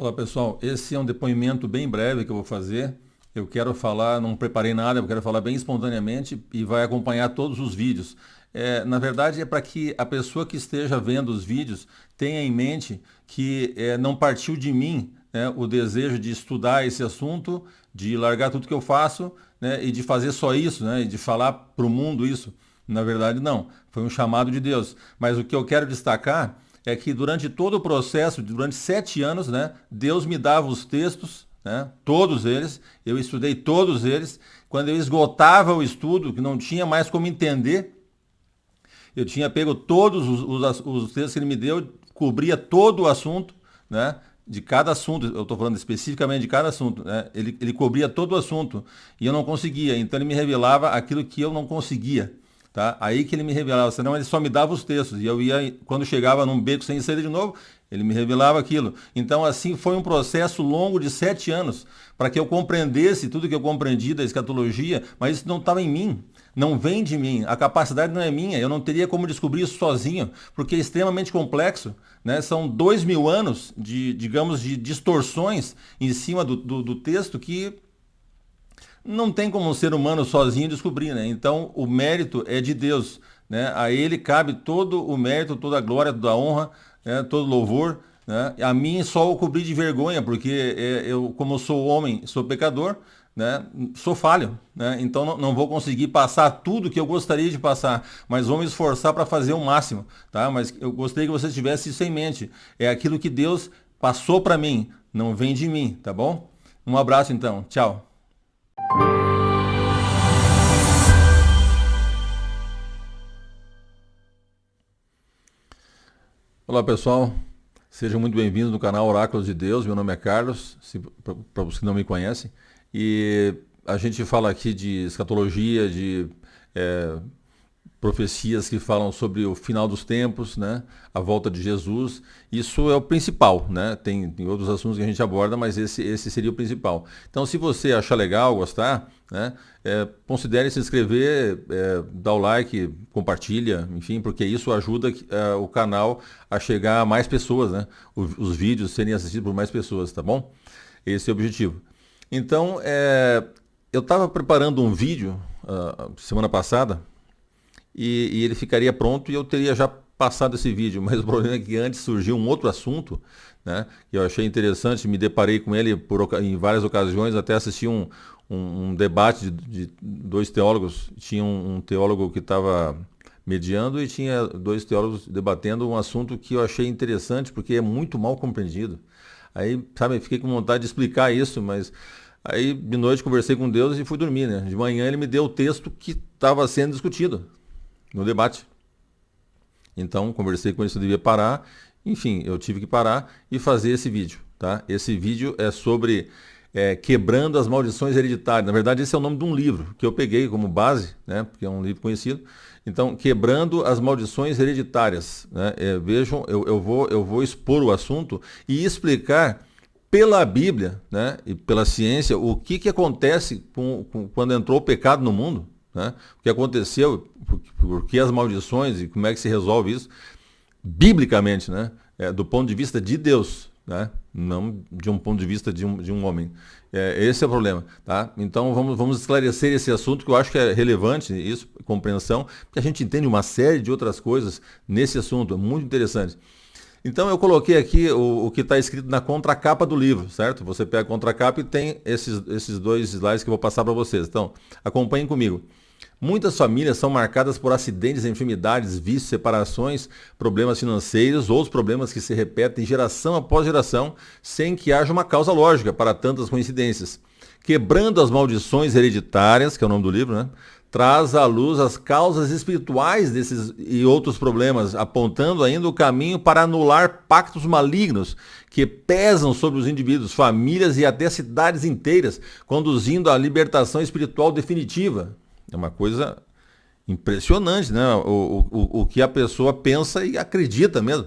Olá pessoal, esse é um depoimento bem breve que eu vou fazer. Eu quero falar, não preparei nada, eu quero falar bem espontaneamente e vai acompanhar todos os vídeos. Na verdade, é para que a pessoa que esteja vendo os vídeos tenha em mente que não partiu de mim, né, o desejo de estudar esse assunto, de largar tudo que eu faço, né, e de fazer só isso, né, e de falar para o mundo isso. Na verdade, não. Foi um chamado de Deus. Mas o que eu quero destacar é que durante todo o processo, durante 7 anos, né, Deus me dava os textos, né, todos eles, eu estudei todos eles. Quando eu esgotava o estudo, que não tinha mais como entender, eu tinha pego todos os textos que ele me deu, cobria todo o assunto, né, de cada assunto, eu estou falando especificamente de cada assunto, né, ele cobria todo o assunto e eu não conseguia, então ele me revelava aquilo que eu não conseguia. Tá? Aí que ele me revelava, senão ele só me dava os textos. E eu ia, quando chegava num beco sem saída de novo, ele me revelava aquilo. Então, assim, foi um processo longo de 7 anos para que eu compreendesse tudo que eu compreendi da escatologia, mas isso não estava em mim, não vem de mim, a capacidade não é minha, eu não teria como descobrir isso sozinho, porque é extremamente complexo. Né? São 2.000 anos de, digamos, de distorções em cima do texto que não tem como um ser humano sozinho descobrir, né? Então o mérito é de Deus, né? A Ele cabe todo o mérito, toda a glória, toda a honra, né? Todo o louvor, né? A mim só o cobri de vergonha, porque eu, como sou homem, sou pecador, né? Sou falho, né? Então não vou conseguir passar tudo que eu gostaria de passar, mas vou me esforçar para fazer o máximo, tá? Mas eu gostaria que você tivesse isso em mente. É aquilo que Deus passou para mim, não vem de mim, tá bom? Um abraço então, tchau. Olá pessoal, sejam muito bem-vindos no canal Oráculos de Deus. Meu nome é Carlos, para vocês que não me conhecem, e a gente fala aqui de escatologia, de é, profecias que falam sobre o final dos tempos, né? A volta de Jesus. Isso é o principal, né? Tem outros assuntos que a gente aborda, mas esse seria o principal. Então, se você achar legal, gostar, né? Considere se inscrever, dar o like, compartilha, enfim, porque isso ajuda o canal a chegar a mais pessoas, né? Os vídeos serem assistidos por mais pessoas, tá bom? Esse é o objetivo. Então, eu estava preparando um vídeo semana passada, e ele ficaria pronto e eu teria já passado esse vídeo, mas o problema é que antes surgiu um outro assunto, né, que eu achei interessante, me deparei com ele em várias ocasiões, até assisti um debate de dois teólogos. Tinha um teólogo que estava mediando e tinha dois teólogos debatendo um assunto que eu achei interessante, porque é muito mal compreendido. Aí, sabe, fiquei com vontade de explicar isso, mas aí de noite conversei com Deus e fui dormir, né? De manhã ele me deu o texto que estava sendo discutido no debate. Então, conversei com ele se eu devia parar. Enfim, eu tive que parar e fazer esse vídeo. Tá? Esse vídeo é sobre quebrando as maldições hereditárias. Na verdade, esse é o nome de um livro que eu peguei como base, né? Porque é um livro conhecido. Então, quebrando as maldições hereditárias. Né? Vejam, eu vou expor o assunto e explicar pela Bíblia, né, e pela ciência o que acontece quando entrou o pecado no mundo. Né? O que aconteceu, por que as maldições e como é que se resolve isso, biblicamente, né? Do ponto de vista de Deus, né? Não de um ponto de vista de um homem. Esse é o problema. Tá? Então vamos esclarecer esse assunto, que eu acho que é relevante, isso, compreensão, porque a gente entende uma série de outras coisas nesse assunto, é muito interessante. Então eu coloquei aqui o que está escrito na contracapa do livro, certo? Você pega a contracapa e tem esses dois slides que eu vou passar para vocês. Então, acompanhem comigo. Muitas famílias são marcadas por acidentes, enfermidades, vícios, separações, problemas financeiros, outros problemas que se repetem geração após geração, sem que haja uma causa lógica para tantas coincidências. Quebrando as maldições hereditárias, que é o nome do livro, né? Traz à luz as causas espirituais desses e outros problemas, apontando ainda o caminho para anular pactos malignos que pesam sobre os indivíduos, famílias e até cidades inteiras, conduzindo à libertação espiritual definitiva. É uma coisa impressionante, né? O que a pessoa pensa e acredita mesmo.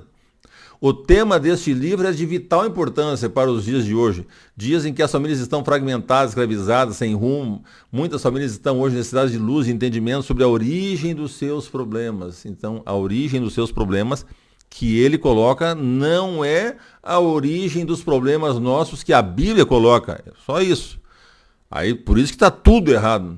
O tema deste livro é de vital importância para os dias de hoje. Dias em que as famílias estão fragmentadas, escravizadas, sem rumo. Muitas famílias estão hoje necessitadas de luz e entendimento sobre a origem dos seus problemas. Então, a origem dos seus problemas que ele coloca não é a origem dos problemas nossos que a Bíblia coloca. É só isso. Aí, por isso que está tudo errado.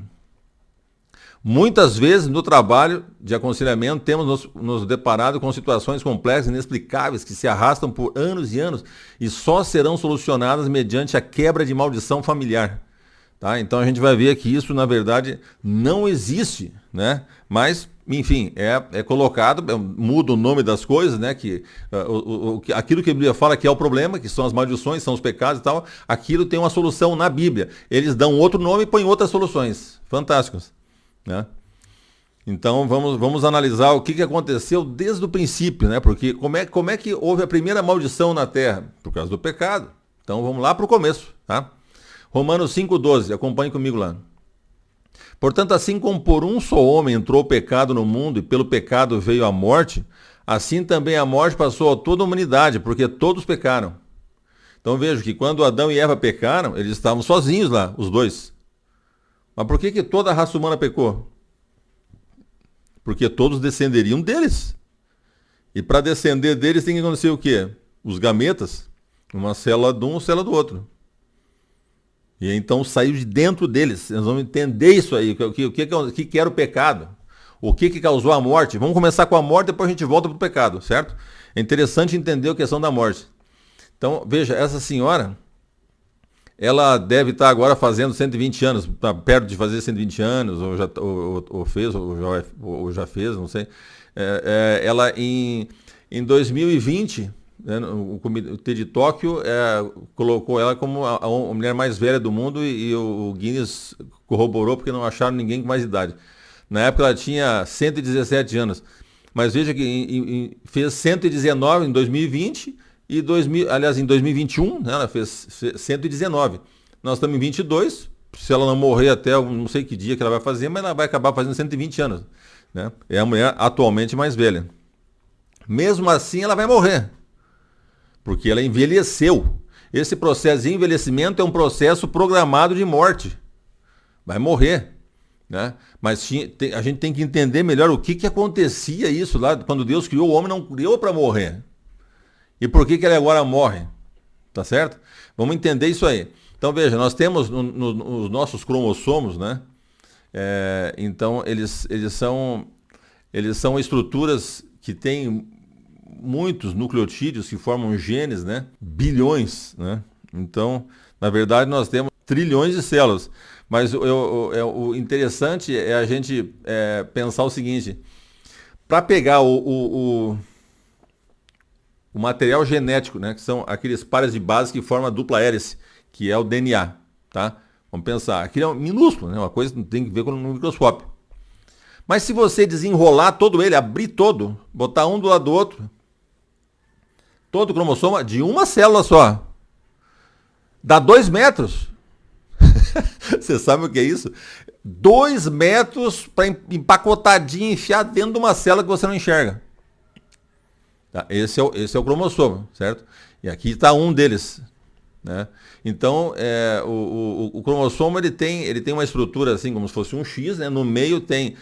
Muitas vezes no trabalho de aconselhamento temos nos deparado com situações complexas, inexplicáveis, que se arrastam por anos e anos e só serão solucionadas mediante a quebra de maldição familiar. Tá? Então a gente vai ver que isso, na verdade, não existe, né? Mas, enfim, é colocado, muda o nome das coisas, né? Aquilo que a Bíblia fala que é o problema, que são as maldições, são os pecados e tal, aquilo tem uma solução na Bíblia. Eles dão outro nome e põem outras soluções. Fantásticos. Né? Então vamos analisar o que aconteceu desde o princípio, né? Porque como é que houve a primeira maldição na terra? Por causa do pecado. Então vamos lá para o começo, tá? Romanos 5,12, acompanhe comigo lá. Portanto, assim como por um só homem entrou o pecado no mundo e pelo pecado veio a morte, assim também a morte passou a toda a humanidade, porque todos pecaram. Então veja que quando Adão e Eva pecaram, eles estavam sozinhos lá, os dois. Mas por que toda a raça humana pecou? Porque todos descenderiam deles. E para descender deles tem que acontecer o quê? Os gametas, uma célula de um, uma célula do outro. E então saiu de dentro deles. Nós vamos entender isso aí, o que era o pecado. O que causou a morte. Vamos começar com a morte, depois a gente volta para o pecado, certo? É interessante entender a questão da morte. Então, veja, essa senhora, ela deve estar agora fazendo 120 anos, está perto de fazer 120 anos, ou fez, ou já fez, não sei. Ela em 2020, né, o Comitê de Tóquio colocou ela como a mulher mais velha do mundo e o Guinness corroborou porque não acharam ninguém com mais idade. Na época ela tinha 117 anos, mas veja que fez 119 em 2020 e em 2021, né, ela fez 119. Nós estamos em 22, se ela não morrer até não sei que dia que ela vai fazer, mas ela vai acabar fazendo 120 anos. Né? É a mulher atualmente mais velha. Mesmo assim ela vai morrer, porque ela envelheceu. Esse processo de envelhecimento é um processo programado de morte. Vai morrer. Né? Mas a gente tem que entender melhor o que acontecia isso lá, quando Deus criou o homem, não criou para morrer. E por que ele agora morre? Tá certo? Vamos entender isso aí. Então veja, nós temos os nossos cromossomos, né? Então eles são estruturas que têm muitos nucleotídeos que formam genes, né? Bilhões, né? Então, na verdade, nós temos trilhões de células. Mas o interessante é a gente pensar o seguinte: para pegar o material genético, né, que são aqueles pares de base que formam a dupla hélice, que é o DNA, tá? Vamos pensar, aquilo é minúsculo, né, uma coisa que tem que ver com no microscópio. Mas se você desenrolar todo ele, abrir todo, botar um do lado do outro, todo o cromossoma de uma célula só, dá 2 metros. Você sabe o que é isso? 2 metros para empacotadinho, enfiar dentro de uma célula que você não enxerga. Tá? Esse é o cromossomo, certo? E aqui está um deles. Né? Então, o cromossomo ele tem uma estrutura assim, como se fosse um X, né? No meio tem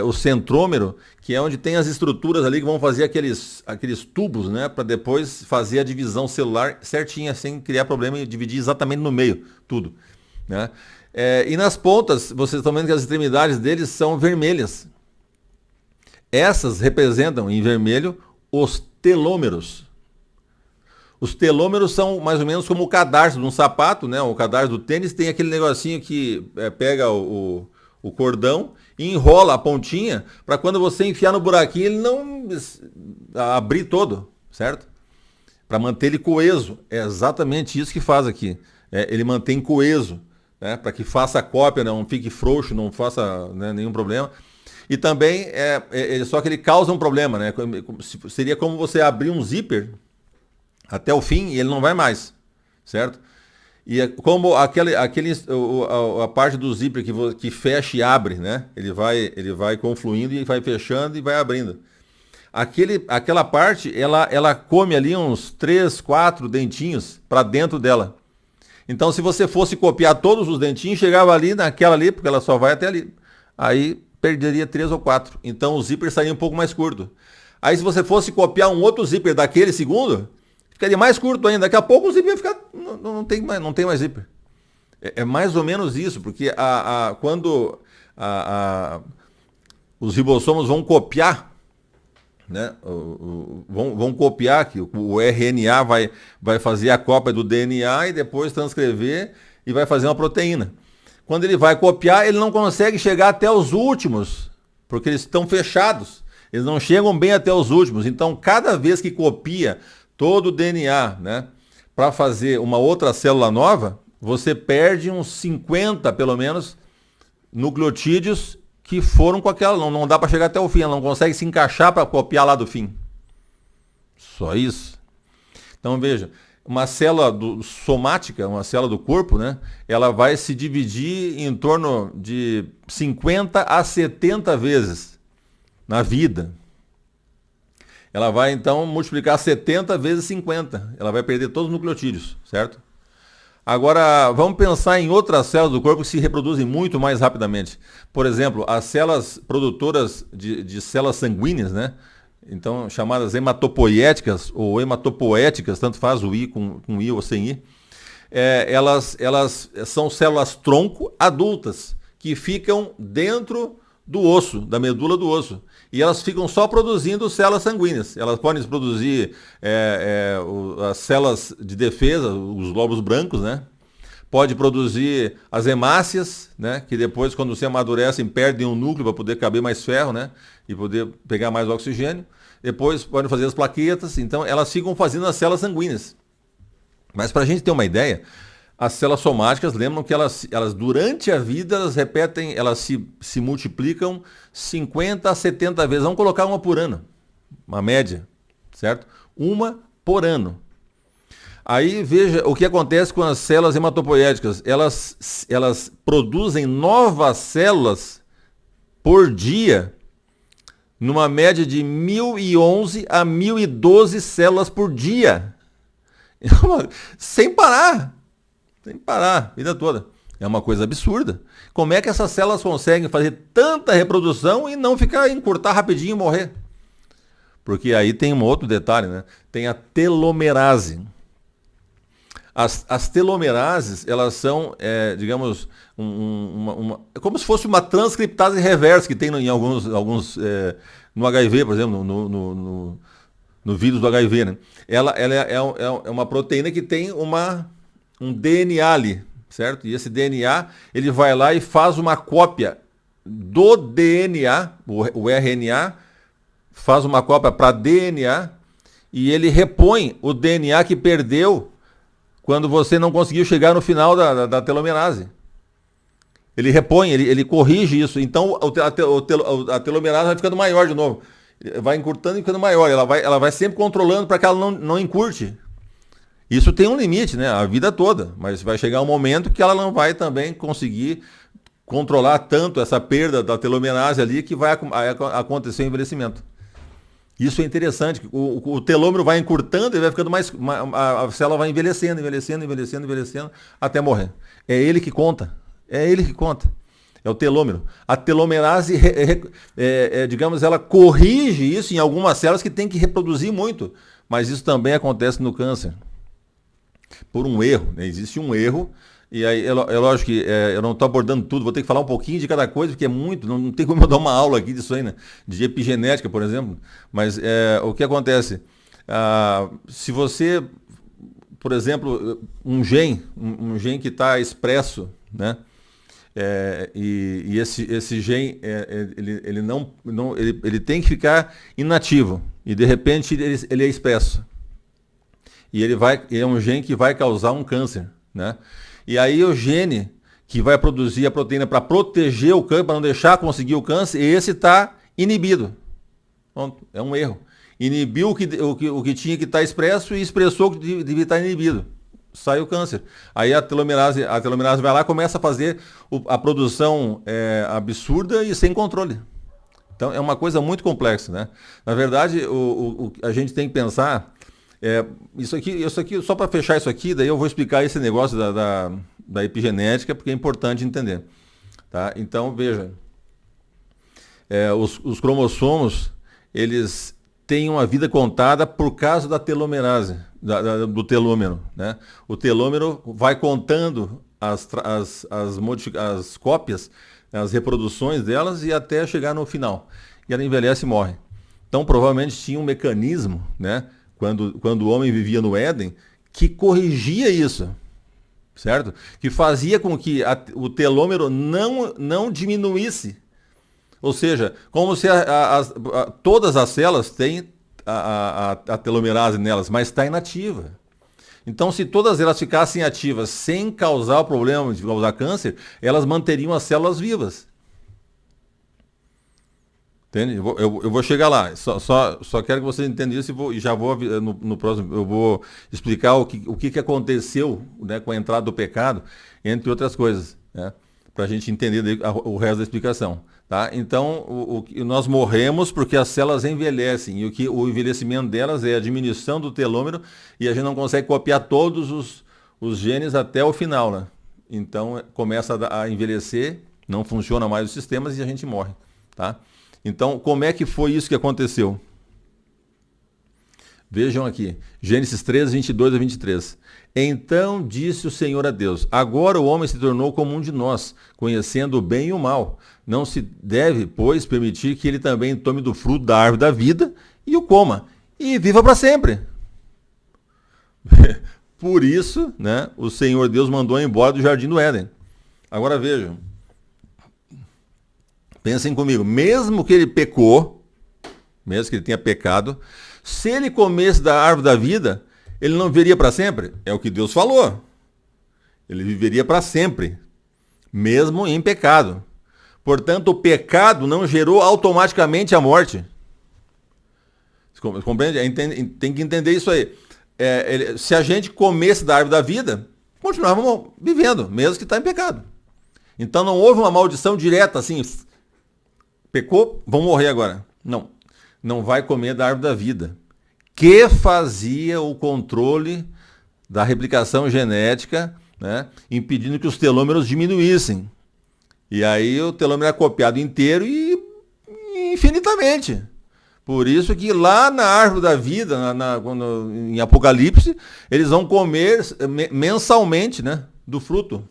o centrômero, que é onde tem as estruturas ali que vão fazer aqueles tubos, né? Para depois fazer a divisão celular certinha, sem criar problema e dividir exatamente no meio, tudo. Né? E nas pontas, vocês estão vendo que as extremidades deles são vermelhas. Essas representam em vermelho os telômeros. Os telômeros são mais ou menos como o cadarço de um sapato, né? O cadarço do tênis tem aquele negocinho que pega o cordão e enrola a pontinha para quando você enfiar no buraquinho ele não abrir todo, certo? Para manter ele coeso. É exatamente isso que faz aqui. Ele mantém coeso, né? Para que faça a cópia, não fique frouxo, não faça, né, nenhum problema. E também, só que ele causa um problema, né? Seria como você abrir um zíper até o fim e ele não vai mais, certo? E como a parte do zíper que fecha e abre, né? Ele vai confluindo e vai fechando e vai abrindo. Aquela parte, ela come ali uns 3, 4 dentinhos para dentro dela. Então, se você fosse copiar todos os dentinhos, chegava ali naquela ali, porque ela só vai até ali. Aí perderia 3 ou 4. Então o zíper sairia um pouco mais curto. Aí se você fosse copiar um outro zíper daquele segundo, ficaria mais curto ainda. Daqui a pouco o zíper ia ficar, não tem mais zíper. É mais ou menos isso, porque quando os ribossomos vão copiar, né, vão copiar, que o RNA vai fazer a cópia do DNA e depois transcrever e vai fazer uma proteína. Quando ele vai copiar, ele não consegue chegar até os últimos, porque eles estão fechados. Eles não chegam bem até os últimos. Então, cada vez que copia todo o DNA, né, para fazer uma outra célula nova, você perde uns 50, pelo menos, nucleotídeos que foram com aquela. Não dá para chegar até o fim, ela não consegue se encaixar para copiar lá do fim. Só isso. Então, veja, uma célula somática, uma célula do corpo, né, ela vai se dividir em torno de 50 a 70 vezes na vida. Ela vai, então, multiplicar 70 vezes 50. Ela vai perder todos os nucleotídeos, certo? Agora, vamos pensar em outras células do corpo que se reproduzem muito mais rapidamente. Por exemplo, as células produtoras de células sanguíneas, né? Então, chamadas hematopoéticas ou hematopoéticas, tanto faz o I com I ou sem I. Elas são células tronco adultas, que ficam dentro do osso, da medula do osso. E elas ficam só produzindo células sanguíneas. Elas podem produzir as células de defesa, os glóbulos brancos, né? Pode produzir as hemácias, né? Que depois, quando se amadurecem, perdem um núcleo para poder caber mais ferro, né? E poder pegar mais oxigênio. Depois podem fazer as plaquetas. Então, elas ficam fazendo as células sanguíneas. Mas para a gente ter uma ideia, as células somáticas, lembram que elas durante a vida, elas repetem, elas se multiplicam 50 a 70 vezes. Vamos colocar uma por ano, uma média, certo? Uma por ano. Aí veja o que acontece com as células hematopoéticas. Elas produzem novas células por dia, numa média de 1.011 a 1.012 células por dia. Sem parar, a vida toda. É uma coisa absurda. Como é que essas células conseguem fazer tanta reprodução e não encurtar rapidinho e morrer? Porque aí tem um outro detalhe, né? Tem a telomerase. As telomerases, elas são, digamos, como se fosse uma transcriptase reversa que tem em alguns no HIV, por exemplo, no vírus do HIV, né? Ela é uma proteína que tem um DNA ali, certo? E esse DNA, ele vai lá e faz uma cópia do DNA, o RNA, faz uma cópia para DNA e ele repõe o DNA que perdeu quando você não conseguiu chegar no final da telomerase. Ele repõe, ele corrige isso. Então a telomerase vai ficando maior de novo. Vai encurtando e ficando maior. Ela vai sempre controlando para que ela não encurte. Isso tem um limite, né? A vida toda. Mas vai chegar um momento que ela não vai também conseguir controlar tanto essa perda da telomerase ali que vai acontecer o envelhecimento. Isso é interessante. O telômero vai encurtando e vai ficando mais. A célula vai envelhecendo até morrer. É ele que conta. É o telômero. A telomerase, digamos, ela corrige isso em algumas células que tem que reproduzir muito. Mas isso também acontece no câncer. Por um erro, né? Existe um erro. E aí, é lógico que eu não estou abordando tudo, vou ter que falar um pouquinho de cada coisa, porque é muito, não tem como eu dar uma aula aqui disso aí, né? De epigenética, por exemplo. Mas o que acontece? Se você, por exemplo, um gene que está expresso, né? E esse gene, ele tem que ficar inativo, e de repente ele é expresso. E ele é um gene que vai causar um câncer, né? E aí o gene que vai produzir a proteína para proteger o câncer, para não deixar conseguir o câncer, esse está inibido. Pronto, é um erro. Inibiu o que tinha que estar expresso e expressou o que devia estar inibido. Sai o câncer. Aí a telomerase vai lá e começa a fazer a produção absurda e sem controle. Então é uma coisa muito complexa, né? Na verdade, a gente tem que pensar... Isso aqui, só para fechar isso aqui, daí eu vou explicar esse negócio da epigenética, porque é importante entender. Tá? Então, veja, os cromossomos, eles tem uma vida contada por causa da telomerase, do telômero, né? O telômero vai contando as cópias, as reproduções delas e até chegar no final. E ela envelhece e morre. Então, provavelmente tinha um mecanismo, né? Quando o homem vivia no Éden, que corrigia isso, certo? Que fazia com que o telômero não diminuísse. Ou seja, como se todas as células têm a telomerase nelas, mas está inativa. Então, se todas elas ficassem ativas sem causar o problema de causar câncer, elas manteriam as células vivas. Entende? Eu vou chegar lá. Só quero que vocês entendam isso e já vou no próximo. Eu vou explicar o que aconteceu, né, com a entrada do pecado, entre outras coisas, né, para a gente entender o resto da explicação. Tá? Então, nós morremos porque as células envelhecem e o envelhecimento delas é a diminuição do telômero e a gente não consegue copiar todos os genes até o final, né? Então, começa a envelhecer, não funciona mais os sistemas e a gente morre. Tá? Então, como é que foi isso que aconteceu? Vejam aqui, Gênesis 3, 22 a 23. Então disse o Senhor a Deus, agora o homem se tornou como um de nós, conhecendo o bem e o mal. Não se deve, pois, permitir que ele também tome do fruto da árvore da vida e o coma, e viva para sempre. Por isso, né, o Senhor Deus mandou embora do jardim do Éden. Agora vejam, pensem comigo, mesmo que ele pecou, mesmo que ele tenha pecado, se ele comesse da árvore da vida, ele não viveria para sempre? É o que Deus falou. Ele viveria para sempre, mesmo em pecado. Portanto, o pecado não gerou automaticamente a morte. Compreende? Tem que entender isso aí. Se a gente comesse da árvore da vida, continuávamos vivendo, mesmo que está em pecado. Então não houve uma maldição direta assim, pecou, vão morrer agora. Não vai comer da árvore da vida, que fazia o controle da replicação genética, né, impedindo que os telômeros diminuíssem. E aí o telômero é copiado inteiro e infinitamente. Por isso que lá na árvore da vida, em Apocalipse, eles vão comer mensalmente, né, do fruto.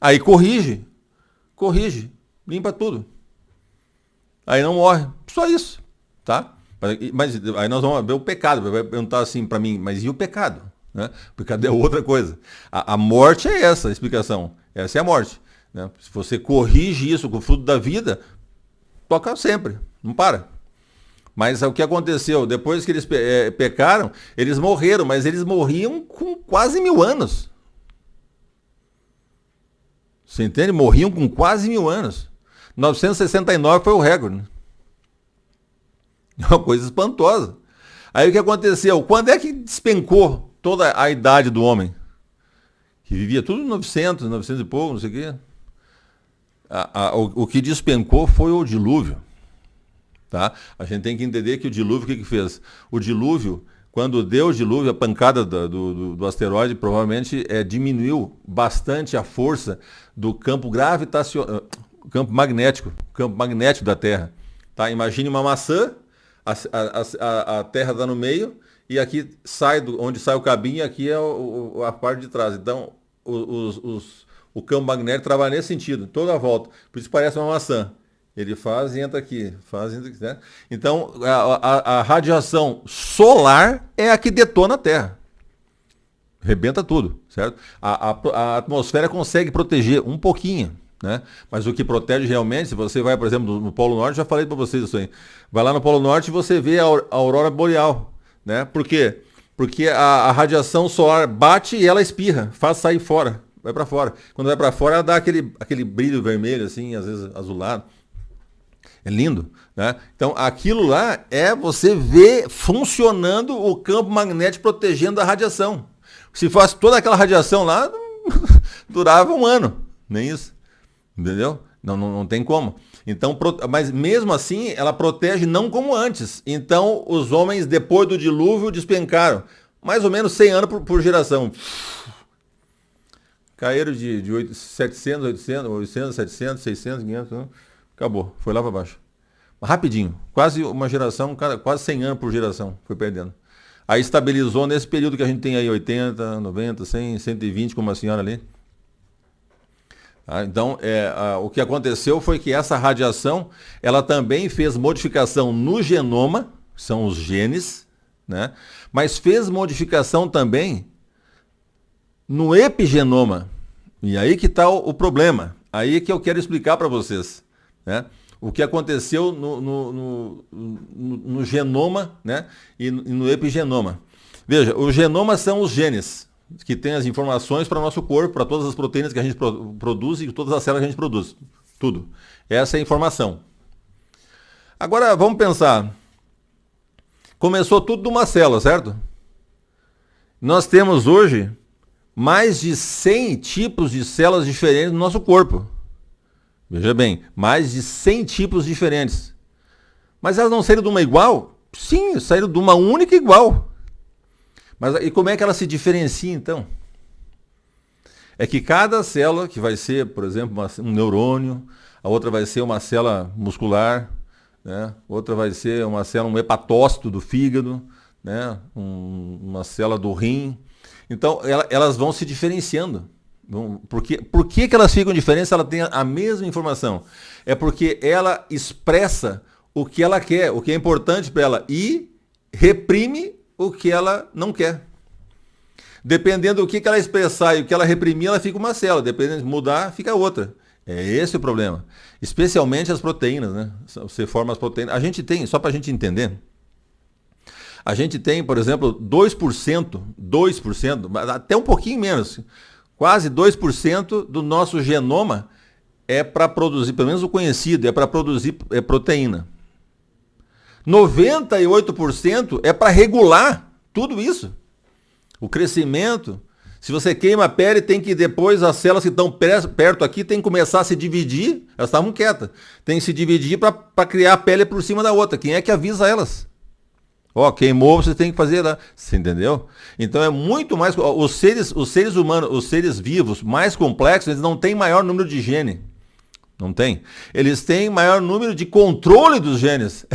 Aí corrige, limpa tudo. Aí não morre. Só isso, tá? Mas aí nós vamos ver o pecado. Vai perguntar assim para mim, mas e o pecado? Né? O pecado é outra coisa. A morte é essa a explicação. Essa é a morte. Né? Se você corrige isso com o fruto da vida, toca sempre, não para. Mas o que aconteceu? Depois que eles pecaram, eles morreram, mas eles morriam com quase 1000 anos. Você entende? Morriam com quase 1000 anos. 969 foi o recorde. Né? É uma coisa espantosa. Aí o que aconteceu? Quando é que despencou toda a idade do homem? Que vivia tudo 900 e pouco, não sei o quê. O que despencou foi o dilúvio. Tá? A gente tem que entender que o dilúvio, o que fez? O dilúvio, quando deu o dilúvio, a pancada do asteroide, provavelmente diminuiu bastante a força do campo gravitacional, campo magnético da Terra. Tá? Imagine uma maçã, a Terra está no meio, e aqui onde sai o cabinho, aqui é a parte de trás. Então, o campo magnético trabalha nesse sentido, toda a volta. Por isso parece uma maçã. Ele faz e entra aqui, né? Então, a radiação solar é a que detona a Terra. Rebenta tudo, certo? A atmosfera consegue proteger um pouquinho, né? Mas o que protege realmente, se você vai, por exemplo, no Polo Norte, já falei para vocês isso aí. Vai lá no Polo Norte e você vê a aurora boreal, né? Por quê? Porque a radiação solar bate e ela espirra, faz sair fora, vai para fora. Quando vai para fora, ela dá aquele brilho vermelho, assim, às vezes azulado. É lindo, né? Então, aquilo lá é você ver funcionando o campo magnético protegendo a radiação. Se fosse toda aquela radiação lá, durava um ano, nem isso. Entendeu? Não tem como. Então, mas mesmo assim, ela protege não como antes. Então, os homens, depois do dilúvio, despencaram. Mais ou menos 100 anos por geração. Caíram de 700, 800, 700, 600, 500, acabou. Foi lá para baixo. Rapidinho. Quase uma geração, quase 100 anos por geração, foi perdendo. Aí estabilizou nesse período que a gente tem aí, 80, 90, 100, 120, como a senhora ali. Então, o que aconteceu foi que essa radiação, ela também fez modificação no genoma, são os genes, né? Mas fez modificação também no epigenoma. E aí que está o problema. Aí que eu quero explicar para vocês, né? O que aconteceu no genoma, né? E no epigenoma. Veja, o genoma são os genes que têm as informações para o nosso corpo, para todas as proteínas que a gente produz e todas as células que a gente produz. Tudo. Essa é a informação. Agora, vamos pensar. Começou tudo de uma célula, certo? Nós temos hoje mais de 100 tipos de células diferentes no nosso corpo. Veja bem, mais de 100 tipos diferentes. Mas elas não saíram de uma igual? Sim, saíram de uma única igual. Mas e como é que ela se diferencia, então? É que cada célula, que vai ser, por exemplo, um neurônio, a outra vai ser uma célula muscular, né? Outra vai ser uma célula, um hepatócito do fígado, né? Uma célula do rim. Então, elas vão se diferenciando. Por que elas ficam diferentes se ela tem a mesma informação? É porque ela expressa o que ela quer, o que é importante para ela, e reprime o que ela não quer. Dependendo do que ela expressar e o que ela reprimir, ela fica uma célula. Dependendo de mudar, fica outra. É esse o problema. Especialmente as proteínas, né? Você forma as proteínas. A gente tem, só para a gente entender, a gente tem, por exemplo, 2%, até um pouquinho menos, quase 2% do nosso genoma é para produzir, pelo menos o conhecido, é para produzir proteína. 98% é para regular tudo isso. O crescimento. Se você queima a pele, tem que depois as células que estão perto aqui tem que começar a se dividir. Elas estavam quietas. Tem que se dividir para criar a pele por cima da outra. Quem é que avisa elas? Queimou, você tem que fazer lá. Você entendeu? Então é muito mais. Os seres humanos, os seres vivos mais complexos, eles não têm maior número de gene. Não tem. Eles têm maior número de controle dos genes.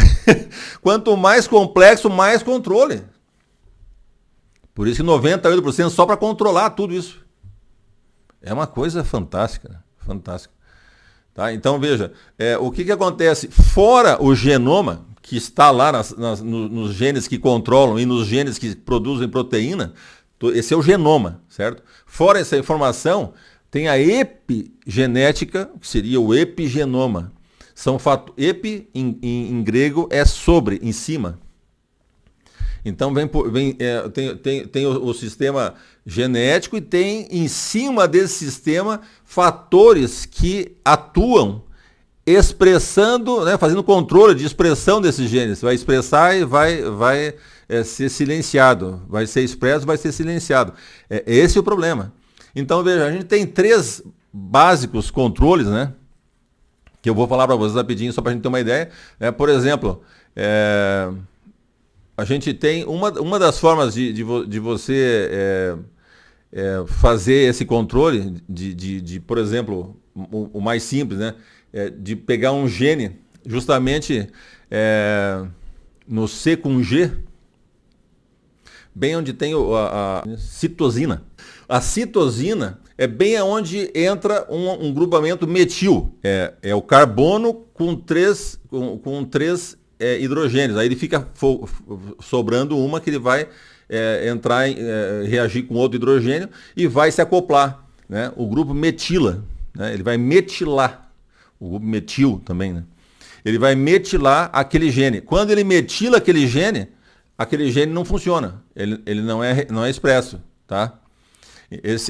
Quanto mais complexo, mais controle. Por isso que 98% só para controlar tudo isso. É uma coisa fantástica. Né? Fantástica. Tá? Então veja, o que acontece? Fora o genoma, que está lá nos genes que controlam e nos genes que produzem proteína, esse é o genoma, certo? Fora essa informação, tem a epigenética, que seria o epigenoma. Epi, em grego, é sobre, em cima. Então tem o sistema genético e tem em cima desse sistema fatores que atuam expressando, né, fazendo controle de expressão desses genes. Vai expressar e vai ser silenciado. Vai ser expresso, vai ser silenciado. Esse é o problema. Então, veja, a gente tem 3 básicos controles, né? Que eu vou falar para vocês rapidinho, só para a gente ter uma ideia. Por exemplo, a gente tem uma das formas de você fazer esse controle, por exemplo, o mais simples, né? De pegar um gene, justamente no C com G, bem onde tem a citosina. A citosina é bem onde entra um grupamento metil. É o carbono com três hidrogênios. Aí ele fica sobrando uma que ele vai reagir com outro hidrogênio e vai se acoplar. Né? O grupo metila. Né? Ele vai metilar. O grupo metil também. Né? Ele vai metilar aquele gene. Quando ele metila aquele gene não funciona. Ele não é expresso. Tá?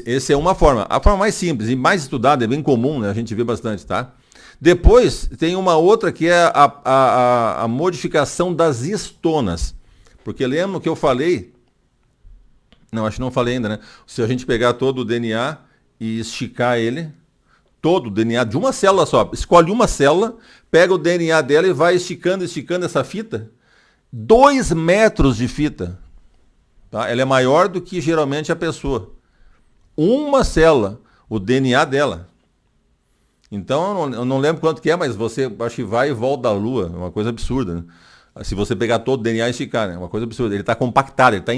Essa é uma forma. A forma mais simples e mais estudada, é bem comum, né? A gente vê bastante. Tá? Depois tem uma outra que é a modificação das histonas. Porque lembra que eu falei? Não, acho que não falei ainda, né? Se a gente pegar todo o DNA e esticar ele, todo o DNA de uma célula só, escolhe uma célula, pega o DNA dela e vai esticando essa fita, 2 metros de fita. Tá? Ela é maior do que geralmente a pessoa. Uma célula, o DNA dela. Então, eu não lembro quanto que é, mas você acho que vai e volta da Lua, é uma coisa absurda, né? Se você pegar todo o DNA e esticar, né? É uma coisa absurda. Ele está compactado, ele está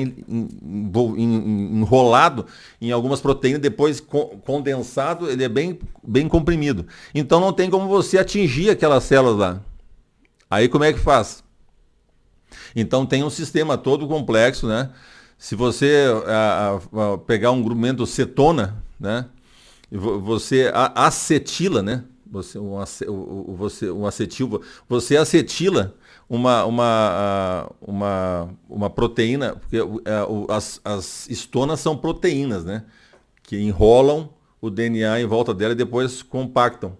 enrolado em algumas proteínas, depois condensado, ele é bem comprimido. Então não tem como você atingir aquelas células lá. Aí como é que faz? Então tem um sistema todo complexo, né? Se você pegar um grupamento cetona, né? Você acetila, né? Você acetila uma proteína, porque as histonas são proteínas, né? Que enrolam o DNA em volta dela e depois compactam.